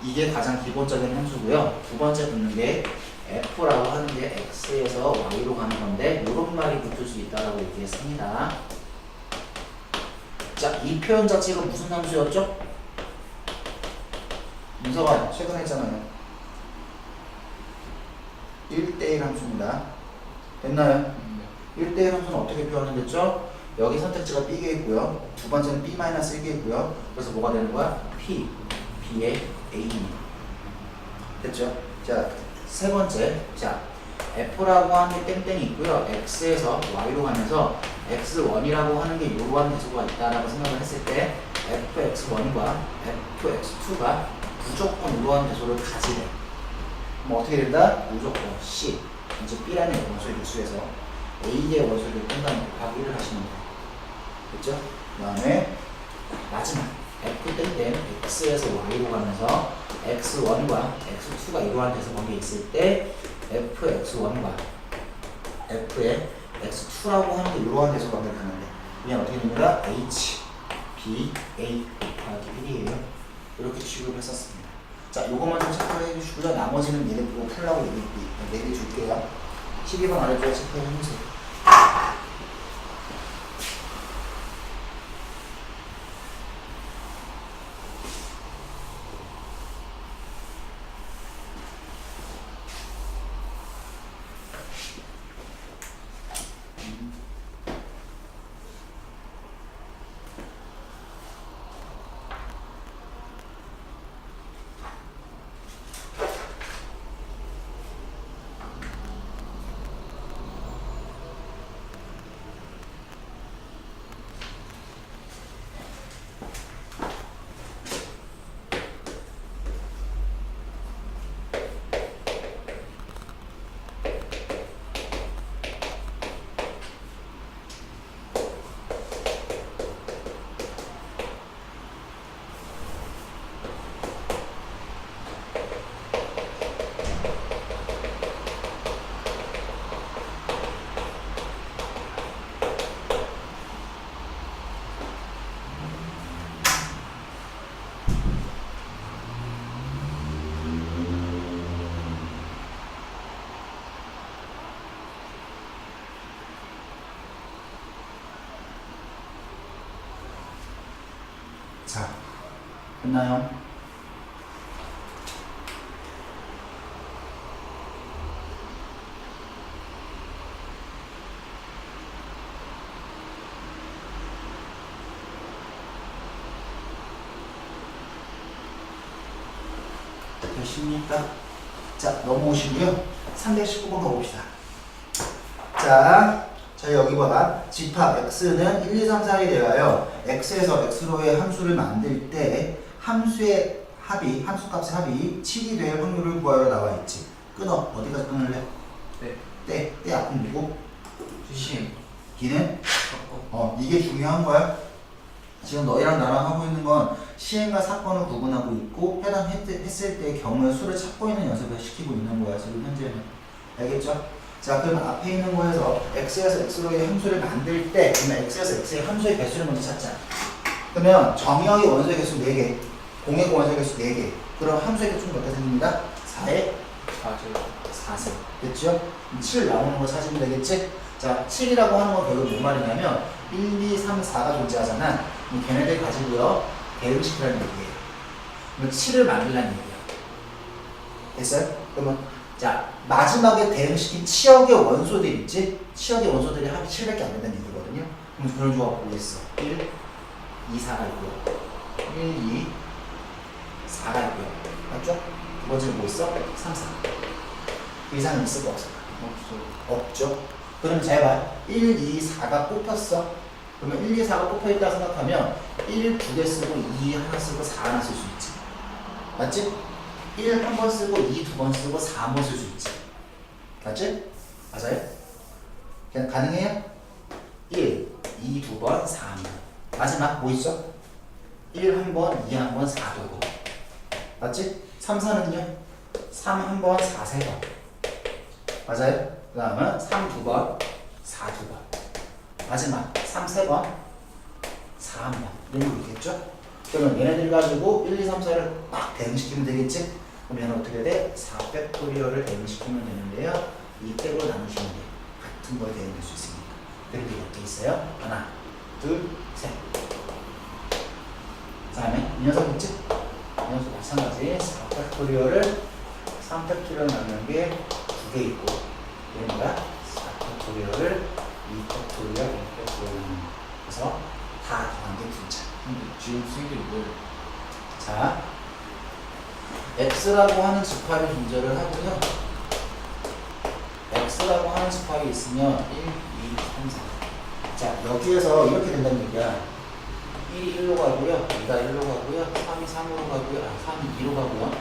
이게 가장 기본적인 함수고요. 두 번째 붙는 게 f라고 하는 게 x에서 y로 가는 건데 이런 말이 붙을 수 있다라고 얘기했습니다. 자, 이 표현 자체가 무슨 함수였죠? 민서가 최근에 했잖아요. 1대1 함수입니다. 됐나요? 1대1 함수는 어떻게 표현했죠? 여기 선택지가 B게 있고요. 두 번째는 B-1게 있고요. 그래서 뭐가 되는 거야? P, B의 A입니다. 됐죠? 자, 세 번째. 자, F라고 하는 게 땡땡이 있고요. X에서 Y로 가면서 X1이라고 하는 게 이러한 대소가 있다라고 생각을 했을 때 FX1과 FX2가 무조건 이러한 대소를 가지래. 그럼 어떻게 된다? 무조건 C, 이제 B라는 원소의 개수에서 A의 원소를 뺀다는 곱하기 1을 하시면 돼요. 됐죠? 그 다음에 마지막 F 땡땡 X에서 Y로 가면서 X1과 X2가 이러한 대소 관계에 있을 때 FX1과 F의 X2라고 하는 게 이러한 대소 관계를 갖는데 그냥 어떻게 됩니까? H, B, A 곱하기 1이에요. 이렇게 취급을 했었습니다. 자, 요것만 좀 체크를 해주시고요. 나머지는 얘네 보고 풀라고 얘기 줄게요. 12번 아래쪽에 체크해 주세요. 자, 됐나요? 되십니까? 자, 넘어오시고요. 319번 가봅시다. 자, 저희 여기 봐봐. 집합 x는 1, 2, 3, 4에 대하여 x에서 x로의 함수를 만들 때 함수의 합이, 함수값의 합이 7이 될 확률을 구하여 나와 있지. 끊어. 어디까지 끊을래? 네. 때 앞은 누구? 주심. 기는? 이게 중요한 거야. 지금 너희랑 나랑 하고 있는 건 시행과 사건을 구분하고 있고 해당했을 때의 경우의 수를 찾고 있는 연습을 시키고 있는 거야. 지금 현재는. 알겠죠? 자, 그러면 앞에 있는 거에서 x에서 x로의 함수를 만들 때 그러면 x에서 x의 함수의 개수를 먼저 찾자. 그러면 정의역의 원소의 개수 4개, 공역의 원소의 개수 4개. 그럼 함수의 개수는 몇 개 생깁니다? 4에 4세. 됐죠? 7 나오는 거 찾으면 되겠지? 자, 7이라고 하는 건 결국 뭔 말이냐면 1, 2, 3, 4가 존재하잖아. 그럼 걔네들 가지고요 대응시키라는 얘기예요. 그럼 7을 만들라는 얘기야. 됐어요? 그러면 자, 마지막에 대응시킨 치역의 원소들 있지? 치역의 원소들이 합이 7밖에 안 된다는 얘기거든요. 그럼 그런 조합 보겠어. 1, 2, 4가 있고요. 1, 2, 4가 있고요. 맞죠? 두 번째는 뭐 있어? 3, 4. 그 이상은 있을 거 없어? 없죠. 그럼 잘 봐. 1, 2, 4가 뽑혔어. 그러면 1, 2, 4가 뽑혀있다 생각하면 1 두 개 쓰고 2 하나 쓰고 4 하나 쓸 수 있지. 맞지? 1 한 번 쓰고 2 두 번 쓰고 4 한 번 쓸 수 있지. 맞지? 맞아요? 그냥 가능해요? 1, 2 두 번, 4 한 번. 마지막 뭐 있어? 1 한 번, 2 한 번, 4 두 번. 맞지? 3, 4는요? 3 한 번, 4 세 번. 맞아요? 그 다음은 3 두 번, 4 두 번. 마지막 3 세 번, 4 한 번. 이런 거 있겠죠? 그러면 얘네들 가지고 1, 2, 3, 4를 막 대응시키면 되겠지? 그럼 얘는 어떻게 돼? 4팩토리얼을 대응시키면 되는데요. 이 팩으로 나누시면 돼요. 같은 거에 대응될 수 있습니다. 그리고 몇 개 있어요? 하나, 둘, 셋. 그 다음에 이 녀석 있지? 이 녀석 마찬가지 4팩토리얼을 3팩토리얼 나누는 게 2개 있고 얘는 뭐야? 4팩토리얼을 2팩토리얼, 1팩토리얼 나누는 거. 그래서 다 더한 게 분자. 근데 지금 쓴 게 뭐예요? 자, x라고 하는 집합의 존재를 하고요. x라고 하는 집합이 있으면 1, 2, 3, 4. 자, 여기에서 이렇게 된다는 얘기야. 1이 1로 가고요. 2가 1로 가고요. 3이 3으로 가고요. 3이 2로 가고요.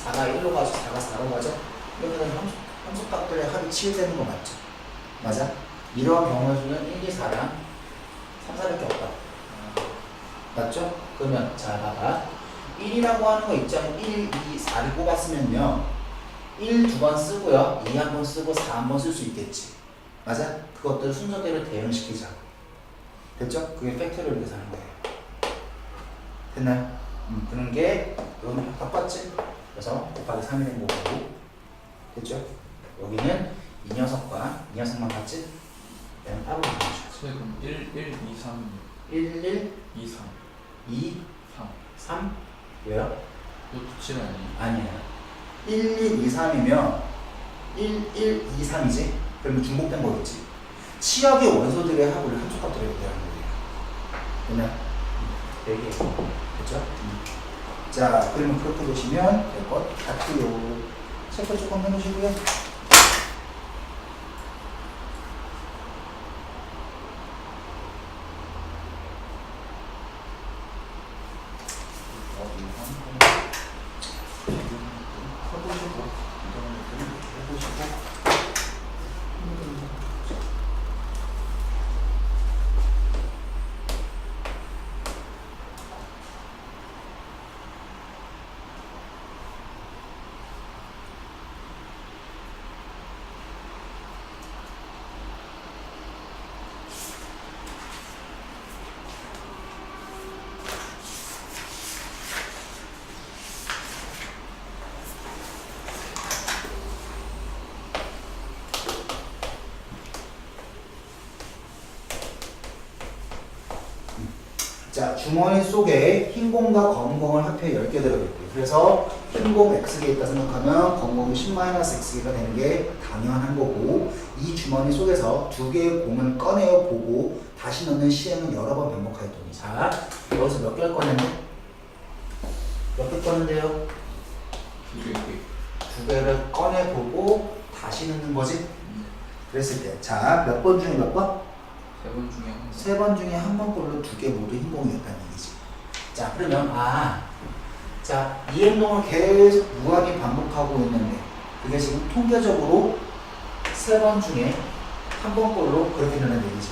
4가 1로 가죠. 4가 4로 가죠. 이렇게 되면 함수값들의 합이 7 되는 거 맞죠? 맞아? 이러한 경우의 수는 1, 2, 4랑 3, 4밖에 없다. 맞죠? 그러면 자 봐봐 1이라고 하는 거 있잖아요. 1, 2, 4를 뽑았으면요 1 두 번 쓰고요 2 한 번 쓰고 4 한 번 쓸 수 있겠지. 맞아? 그것들 순서대로 대응시키자. 됐죠? 그게 팩토리얼 계산하는 거예요. 됐나요? 그런 게 이거는 똑같지? 그래서 곱하기 3이 된 거고 됐죠? 여기는 이 녀석과 이 녀석만 같지? 얘는 따로 나눠줘야죠. 그럼 1, 1, 2, 3, 1, 1, 2, 3, 2, 3. 3 왜요? 이것도 7 아니에요? 아니에요. 1, 2, 2, 3이면 1, 1, 2, 3이지? 그러면 중복된 거겠지. 치역의 원소들의 합을 함수값들에 대한 거예요. 그러면 4개. 그렇죠? 자, 그러면 그렇게 보시면 될 것 같고요. 체크 조금 해놓으시고요. 자, 주머니 속에 흰 공과 검은 공을 합해 10개 들어있고요. 그래서 흰 공 X개 있다 생각하면 검은 공이 10-X개가 되는 게 당연한 거고 이 주머니 속에서 2개의 공을 꺼내어 보고 다시 넣는 시행은 여러 번 반복하였더니 자, 여기서 몇 개를 꺼냈네? 몇 개 꺼낸대요? 2개를 꺼내보고 다시 넣는 거지? 그랬을 때 자, 몇 번 중에 몇 번? 3번 중에 한 번. 3번 중에 한 번꼴로 2개 모두 흰공이었다는 얘기지. 자, 그러면 자, 이 행동을 계속 무한히 반복하고 있는데 그게 지금 통계적으로 3번 중에 한 번꼴로 그렇게 되는 얘기지.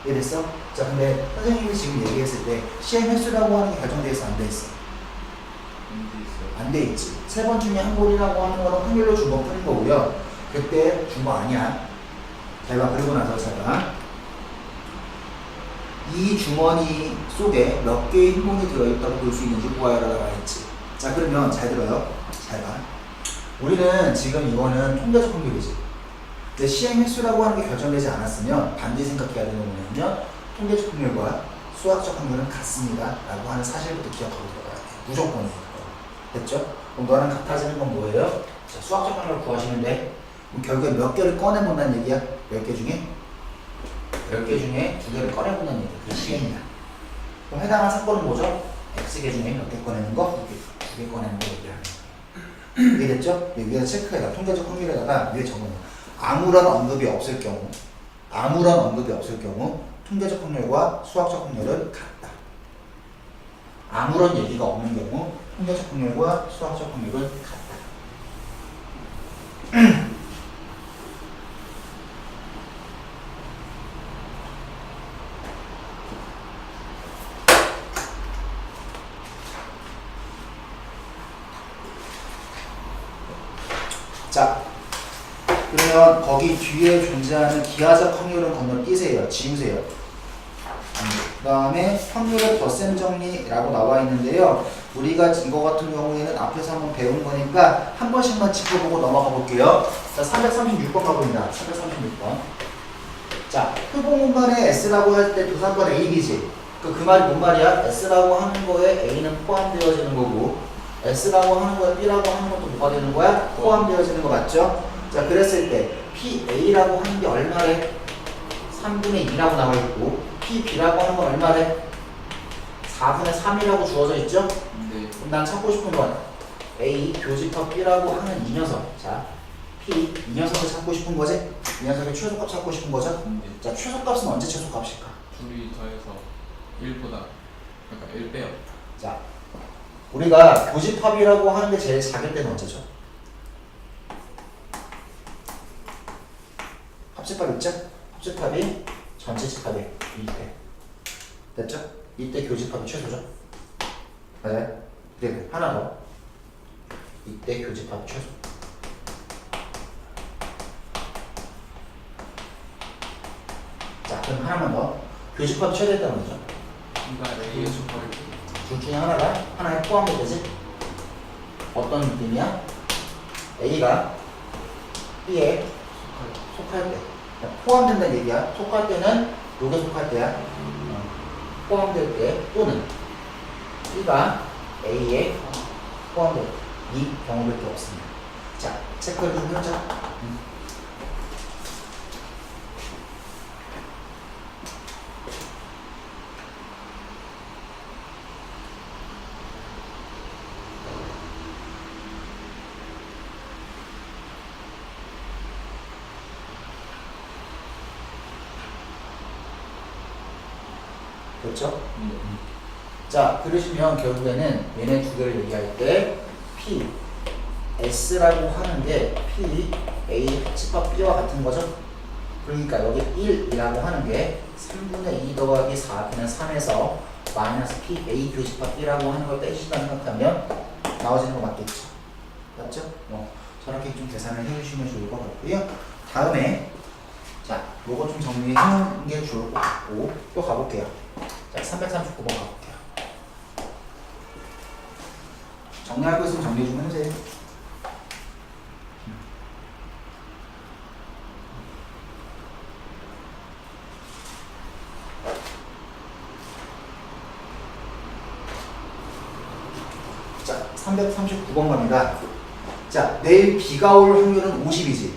이해됐어? 자, 근데 선생님이 지금 얘기했을 때 시행 횟수라고 하는 게 결정돼 있어, 안 돼 있어? 안 돼 있지. 3번 중에 한 번이라고 하는 거는 확률로 준 거 뿐인 거고요. 그때 준 거 아니야. 잘 봐. 그리고 나서 제가 이 주머니 속에 몇 개의 흰공이 들어있다고 볼 수 있는지 구하여라고 했지. 자, 그러면 잘 들어요. 잘 봐. 우리는 지금 이거는 통계적 확률이지. 근데 시행 횟수라고 하는 게 결정되지 않았으면 반드시 생각해야 되는 건 뭐냐면 통계적 확률과 수학적 확률은 같습니다. 라고 하는 사실부터 기억하고 들어가야 돼. 무조건이에요. 됐죠? 그럼 너랑 같아지는 건 뭐예요? 자, 수학적 확률을 구하시는데 그럼 결국에 몇 개를 꺼내본다는 얘기야? 10개 중에? 10개 중에 2개를 꺼내본다는 얘기야. 그게 시행이야. 그럼 해당한 사건은 뭐죠? X개 중에 몇 개 꺼내는 거? 2개 꺼내는 거 얘기하는 거. 이해됐죠? 위에다 체크해라. 통계적 확률에다가 위에 적어놓어. 아무런 언급이 없을 경우 통계적 확률과 수학적 확률은 같다. 아무런 얘기가 없는 경우 통계적 확률과 수학적 확률은 같다. 자, 그러면 거기 뒤에 존재하는 기하적 확률은 건너뛰세요. 지우세요. 안 돼. 그 다음에 확률의 덧셈 정리라고 나와 있는데요. 우리가 이거 같은 경우에는 앞에서 한번 배운 거니까 한 번씩만 짚어보고 넘어가 볼게요. 자, 336번 가봅니다. 336번. 자, 표본 공간에 S라고 할 때 도상권 A, B지. 그 말이 뭔 말이야? S라고 하는 거에 A는 포함되어지는 거고 S라고 하는 거에 B라고 하는 것도 뭐가 되는 거야? 포함되어지는 거 맞죠? 자, 그랬을 때 PA라고 하는 게 얼마래? 3분의 2라고 나와 있고 PB라고 하는 건 얼마래? 4분의 3이라고 주어져 있죠? 네. 그럼 난 찾고 싶은 건 A 교집합 B라고 하는 이 녀석. 자, P 이 녀석을 찾고 싶은 거지? 이 녀석의 최소값 찾고 싶은 거죠? 네. 자, 최소값은 언제 최소값일까? 둘이 더해서 1보다 그러니까 1 빼요. 자, 우리가 교집합이라고 하는 게 제일 작을 때는 언제죠? 합집합 있죠? 합집합이 전체 집합이 이때. 됐죠? 이때 교집합이 최소죠? 맞아요? 네, 하나 더. 이때 교집합 최소. 자, 그럼 하나만 더. 교집합 최대였다는 거죠? 그러니까 A의 수파를 둘 중에 하나가 하나에 포함이 되지? 어떤 느낌이야? A가 B에 속할 때. 포함된다는 얘기야. 속할 때는 요게 속할 때야. 포함될 때 또는 B가 A에 포함될 때. 이 경우밖에 없습니다. 자, 체크를 좀 해보자. 그렇죠? 자, 그러시면 결국에는 얘네 두 개를 얘기할 때 P, S라고 하는 게 P, A 합집합 B와 같은 거죠? 그러니까 여기 1이라고 하는 게 3분의 2 더하기 4분의 3에서 마이너스 P, A 교집합 B라고 하는 걸 떼주신다 생각하면 나와지는 거 맞겠죠? 맞죠? 저렇게 좀 계산을 해주시면 좋을 것 같고요. 다음에 자, 요거 좀 정리해 주는 게 좋을 것 같고 또 가볼게요. 자, 339번 가볼게요. 정리할 거 있으면 정리해 주면 해주세요. 자, 339번 갑니다. 자, 내일 비가 올 확률은 50이지.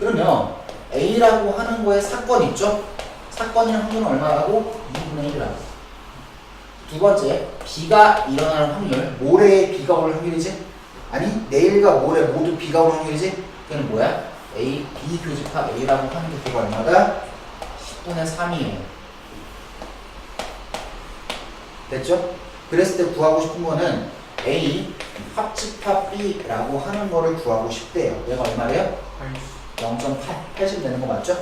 그러면 A라고 하는 거에 사건 있죠? 사건의 확률은 얼마라고? 2분의 1이라고. 두 번째, 비가 일어날 확률, 모레에 비가 올 확률이지? 아니, 내일과 모레 모두 비가 올 확률이지? 그게 뭐야? A, B 교집합 A라고 하는 게 그거 얼마다? 10분의 3이에요. 됐죠? 그랬을 때 구하고 싶은 거는 A 합집합 B라고 하는 거를 구하고 싶대요. 얘가 얼마래요? 0.8, 80 되는 거 맞죠?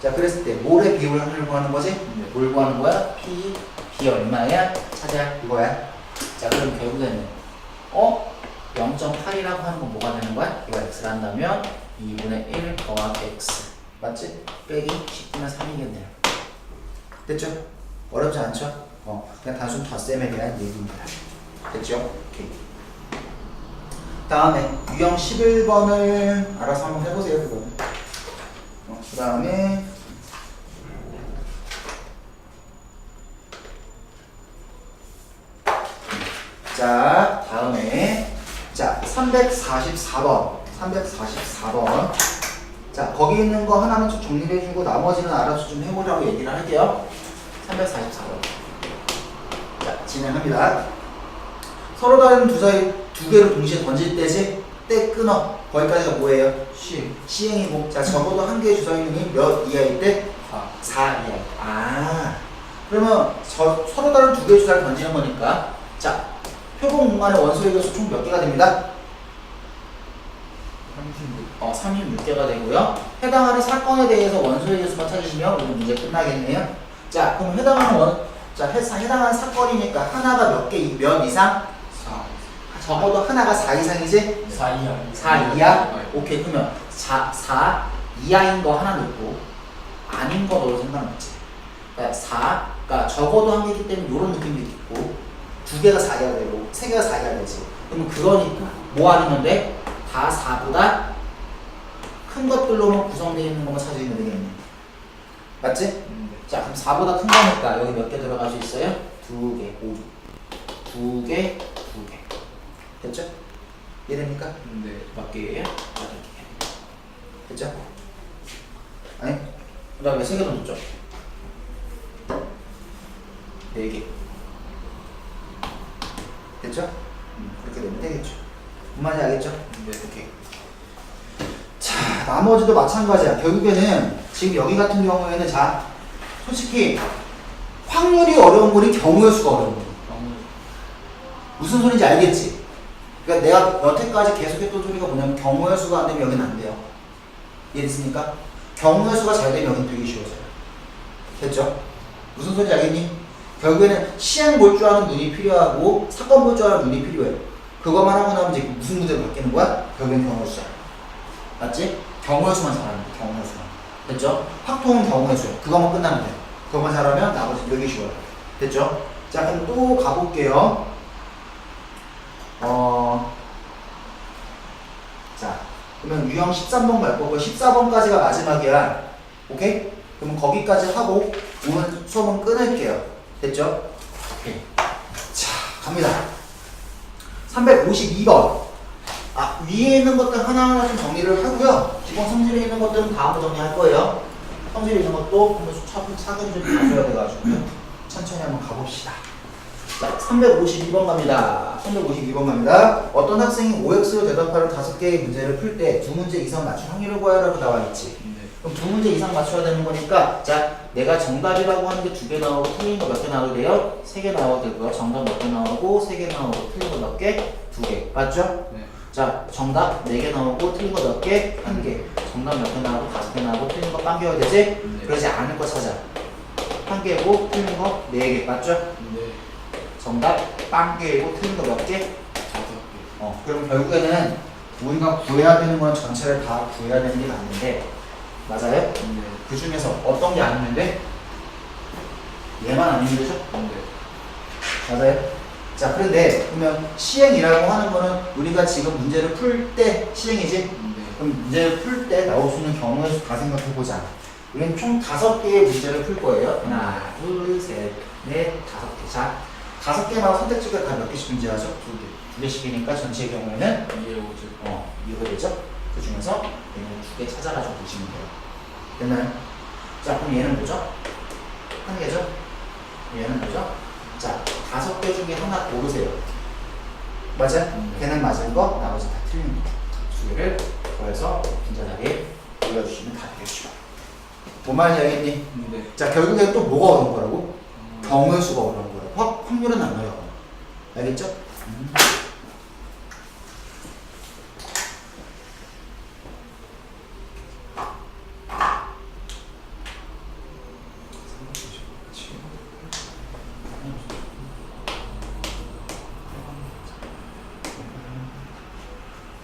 자, 그랬을 때 모레 비 올 확률 구하는 거지? 뭘 구하는 거야? P, B 얼마야? 찾아, 이거야. 자, 그럼 결국에는 0.8이라고 하는 건 뭐가 되는 거야? 이거 x를 한다면 2분의 1 더하기 x 맞지? 빼기 10분의 3이겠네요. 됐죠? 어렵지 않죠? 그냥 단순 덧셈에 대한 얘기입니다. 됐죠? 오케이. 다음에 유형 11번을 알아서 한번 해보세요. 그거는. 그 다음에 자, 다음에 자, 344번. 자, 거기 있는 거 하나만 좀 정리를 해주고 나머지는 알아서 좀 해보라고 얘기를 할게요. 344번. 자, 진행합니다. 서로 다른 두 개를 동시에 던질 때지? 때 끊어. 거기까지가 뭐예요? 시행이고. 자, 적어도 한 개의 주사위는 몇 이하일 때? 4 이하. 그러면 서로 다른 두 개의 주사를 던지는 거니까. 자, 표본 공간의 원소의 개수 총 몇 개가 됩니다? 36개가 되고요. 해당하는 사건에 대해서 원소의 개수만 찾으시면 우리 문제 끝나겠네요. 자, 그럼 해당하는 사건이니까 하나가 몇 이상? 4. 적어도 하나가 4 이상이지? 4 이하. 4 이하? 오케이. 그러면 4 이하인 거 하나 넣고 아닌 거 넣어도 상관없지. 그러니까 4 그러니까 적어도 한 개이기 때문에 이런 느낌도 있고 2개가 4개가 되고 3개가 4개가 되지. 그러면 그러니까 뭐 아니면 돼? 다 4보다 큰 것들로만 구성되어 있는 것만 찾으면 되겠네. 맞지? 자, 그럼 4보다 큰 거니까 여기 몇 개 들어갈 수 있어요? 2개, 5. 2개, 2개. 됐죠? 이해됩니까? 네. 몇 개예요? 8개. 됐죠? 아니, 그 다음에 3개 던졌죠? 4개. 됐죠? 그렇게 되면 되겠죠. 뭔 말인지 알겠죠? 네. 오케이. 자, 나머지도 마찬가지야. 결국에는 지금 여기 같은 경우에는 자, 솔직히 확률이 어려운 거니 경우의 수가 어려운 거니. 무슨 소리인지 알겠지? 그러니까 내가 여태까지 계속했던 소리가 뭐냐면 경우의 수가 안 되면 여기는 안 돼요. 이해됐습니까? 경우의 수가 잘 되면 여기는 되게 쉬워져요. 됐죠? 무슨 소리인지 알겠니? 결국에는 시행 볼 줄 아는 눈이 필요하고 사건 볼 줄 아는 눈이 필요해. 그것만 하고 나면 이제 무슨 문제로 바뀌는 거야? 결국엔 경우의 수야. 맞지? 경우의 수만 잘하면 돼. 경우의 수만. 됐죠? 확통은 경우의 수야. 그것만 끝나면 돼. 그것만 잘하면 나머지 되게 쉬워요. 됐죠? 자, 그럼 또 가볼게요. 자, 그러면 유형 13번 갈 거고 14번까지가 마지막이야. 오케이? 그러면 거기까지 하고 오늘 수업은 끊을게요. 됐죠? 오케이. 자, 갑니다. 352번. 아, 위에 있는 것들 하나하나 좀 정리를 하고요. 기본 성질에 있는 것들은 다음으로 정리할 거예요. 성질에 있는 것도 한번 차근차근 좀 봐줘야 돼가지고요. 천천히 한번 가봅시다. 자, 352번 갑니다. 352번 갑니다. 어떤 학생이 OX로 대답하는 5개의 문제를 풀 때 2문제 이상 맞출 확률을 구하라고 나와 있지. 그럼 2문제 이상 맞춰야 되는 거니까, 자, 내가 정답이라고 하는 게 2개 나오고 틀린 거 몇 개 나오게 돼요? 3개 나오게 되고요. 정답 몇 개 나오고 3개 나오고 틀린 거 몇 개? 2개. 맞죠? 네. 자, 정답 4개 나오고 틀린 거 몇 개? 1개. 정답 몇 개 나오고 5개 나오고 틀린 거 빵개야 되지? 네. 그러지 않을 거 찾아. 1개고 틀린 거 4개. 맞죠? 네. 정답 빵개이고 틀린 거 몇 개? 5개. 그럼 결국에는 우리가 구해야 되는 건 전체를 다 구해야 되는 게 맞는데, 맞아요? 네. 그 중에서 어떤 게 아니면 돼? 얘만 아니면 되죠? 네. 맞아요? 자, 그런데 그러면 시행이라고 하는 거는 우리가 지금 문제를 풀 때 시행이지? 네. 그럼 문제를 풀 때 나올 수 있는 경우의 수 다 생각해보자. 우리는 총 5개의 문제를 풀 거예요. 하나, 둘, 셋, 넷, 5개. 자, 5개만 선택지가 다 몇 개씩 존재하죠? 2개. 2개씩이니까 전체의 경우에는 2에 5죠. 이거 되죠? 그 중에서 얘는 2개 찾아가지고 보시면 돼요. 됐나요? 자, 그럼 얘는 뭐죠? 1개죠? 얘는 뭐죠? 자, 5개 중에 하나 고르세요. 맞아? 걔는 맞은 거, 나머지 다 틀린 거. 2개를 더해서 빈자 자리에 올려주시면 다 되겠죠. 뭔 말인지 알겠니? 네. 자, 결국엔 또 뭐가 어려운 거라고? 경우의 수가 어려운 거라고. 확률은 안 어려워. 알겠죠?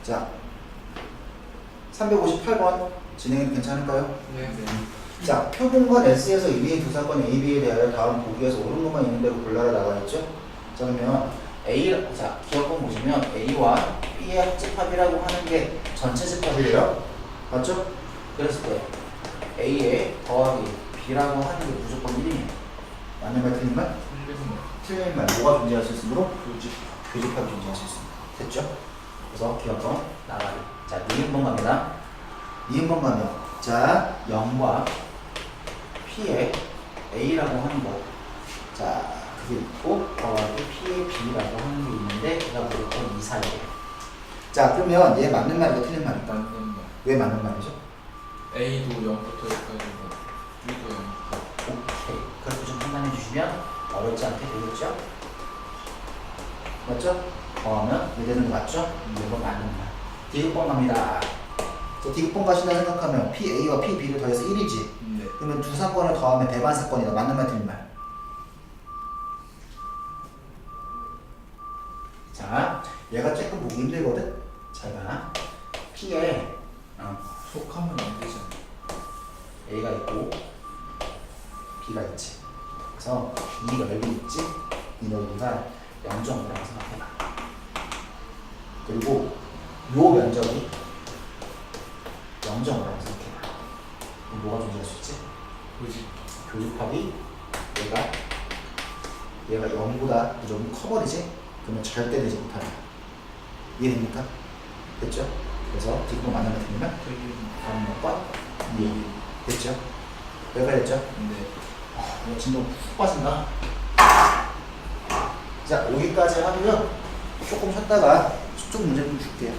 자, 358번 진행해도 괜찮을까요? 네. 자, 표본관 S에서 이미 두 사건 A, B에 대하여 다음 보기에서 옳은 것만 있는 대로 골라라 나와 있죠? 자, 그러면 자, 기억본 보시면 A와 B의 합집합이라고 하는 게 전체 집합이에요. 맞죠? 그랬을 때 A에 더하기 B라고 하는 게 무조건 1이에요. 맞는 말 틀린 말? 틀린 말. 뭐가 존재할 수 있으므로? 교집합이 존재할 수 있습니다. 됐죠? 그래서 기억번 나가리. 자, 니은번 갑니다. 니은번 가면 자, 0과 P의 A라고 하는 거. 자, 그게 있고 더하기 P의 B라고 하는 게 있는데 걔가 무조건 2, 4예요. 자, 그러면 얘 맞는 말이고 틀린 말일까? 맞는 말. 왜 맞는 말이죠? A도 0부터 6까지고 B도 0부터. 오케이. 그렇게 좀 판단해 주시면 어렵지 않게 되겠죠? 맞죠? 더하면 왜 되는 거 맞죠? 이건 맞는 말. 디귿번 갑니다. 자, 디귿번 가신다 생각하면 PA와 PB를 더해서 1이지. 네. 그러면 두 사건을 더하면 배반 사건이다. 맞는 말 틀린 말. 자, 얘가 조금 보기 힘들거든? 잘 봐. P에 속하면 안 되잖아. A가 있고 B가 있지. 그래서 이 넓이 있지? 이 넓이가 0.5라고 생각해봐. 그리고 요 면적이 0.5라고 생각해봐. 그럼 뭐가 존재할 수 있지? 교집합이 얘가 0보다 무조건 커버리지? 그러면 절대 되지 못한다. 이해됩니까? 됐죠? 그래서 지금 만나면 되면 다음 것과 2 됐죠? 여기까지 됐죠? 근데 이거 진도 훅 빠진다. 자, 여기까지 하고요. 조금 쉬었다가 수쪽 문제 좀 줄게요.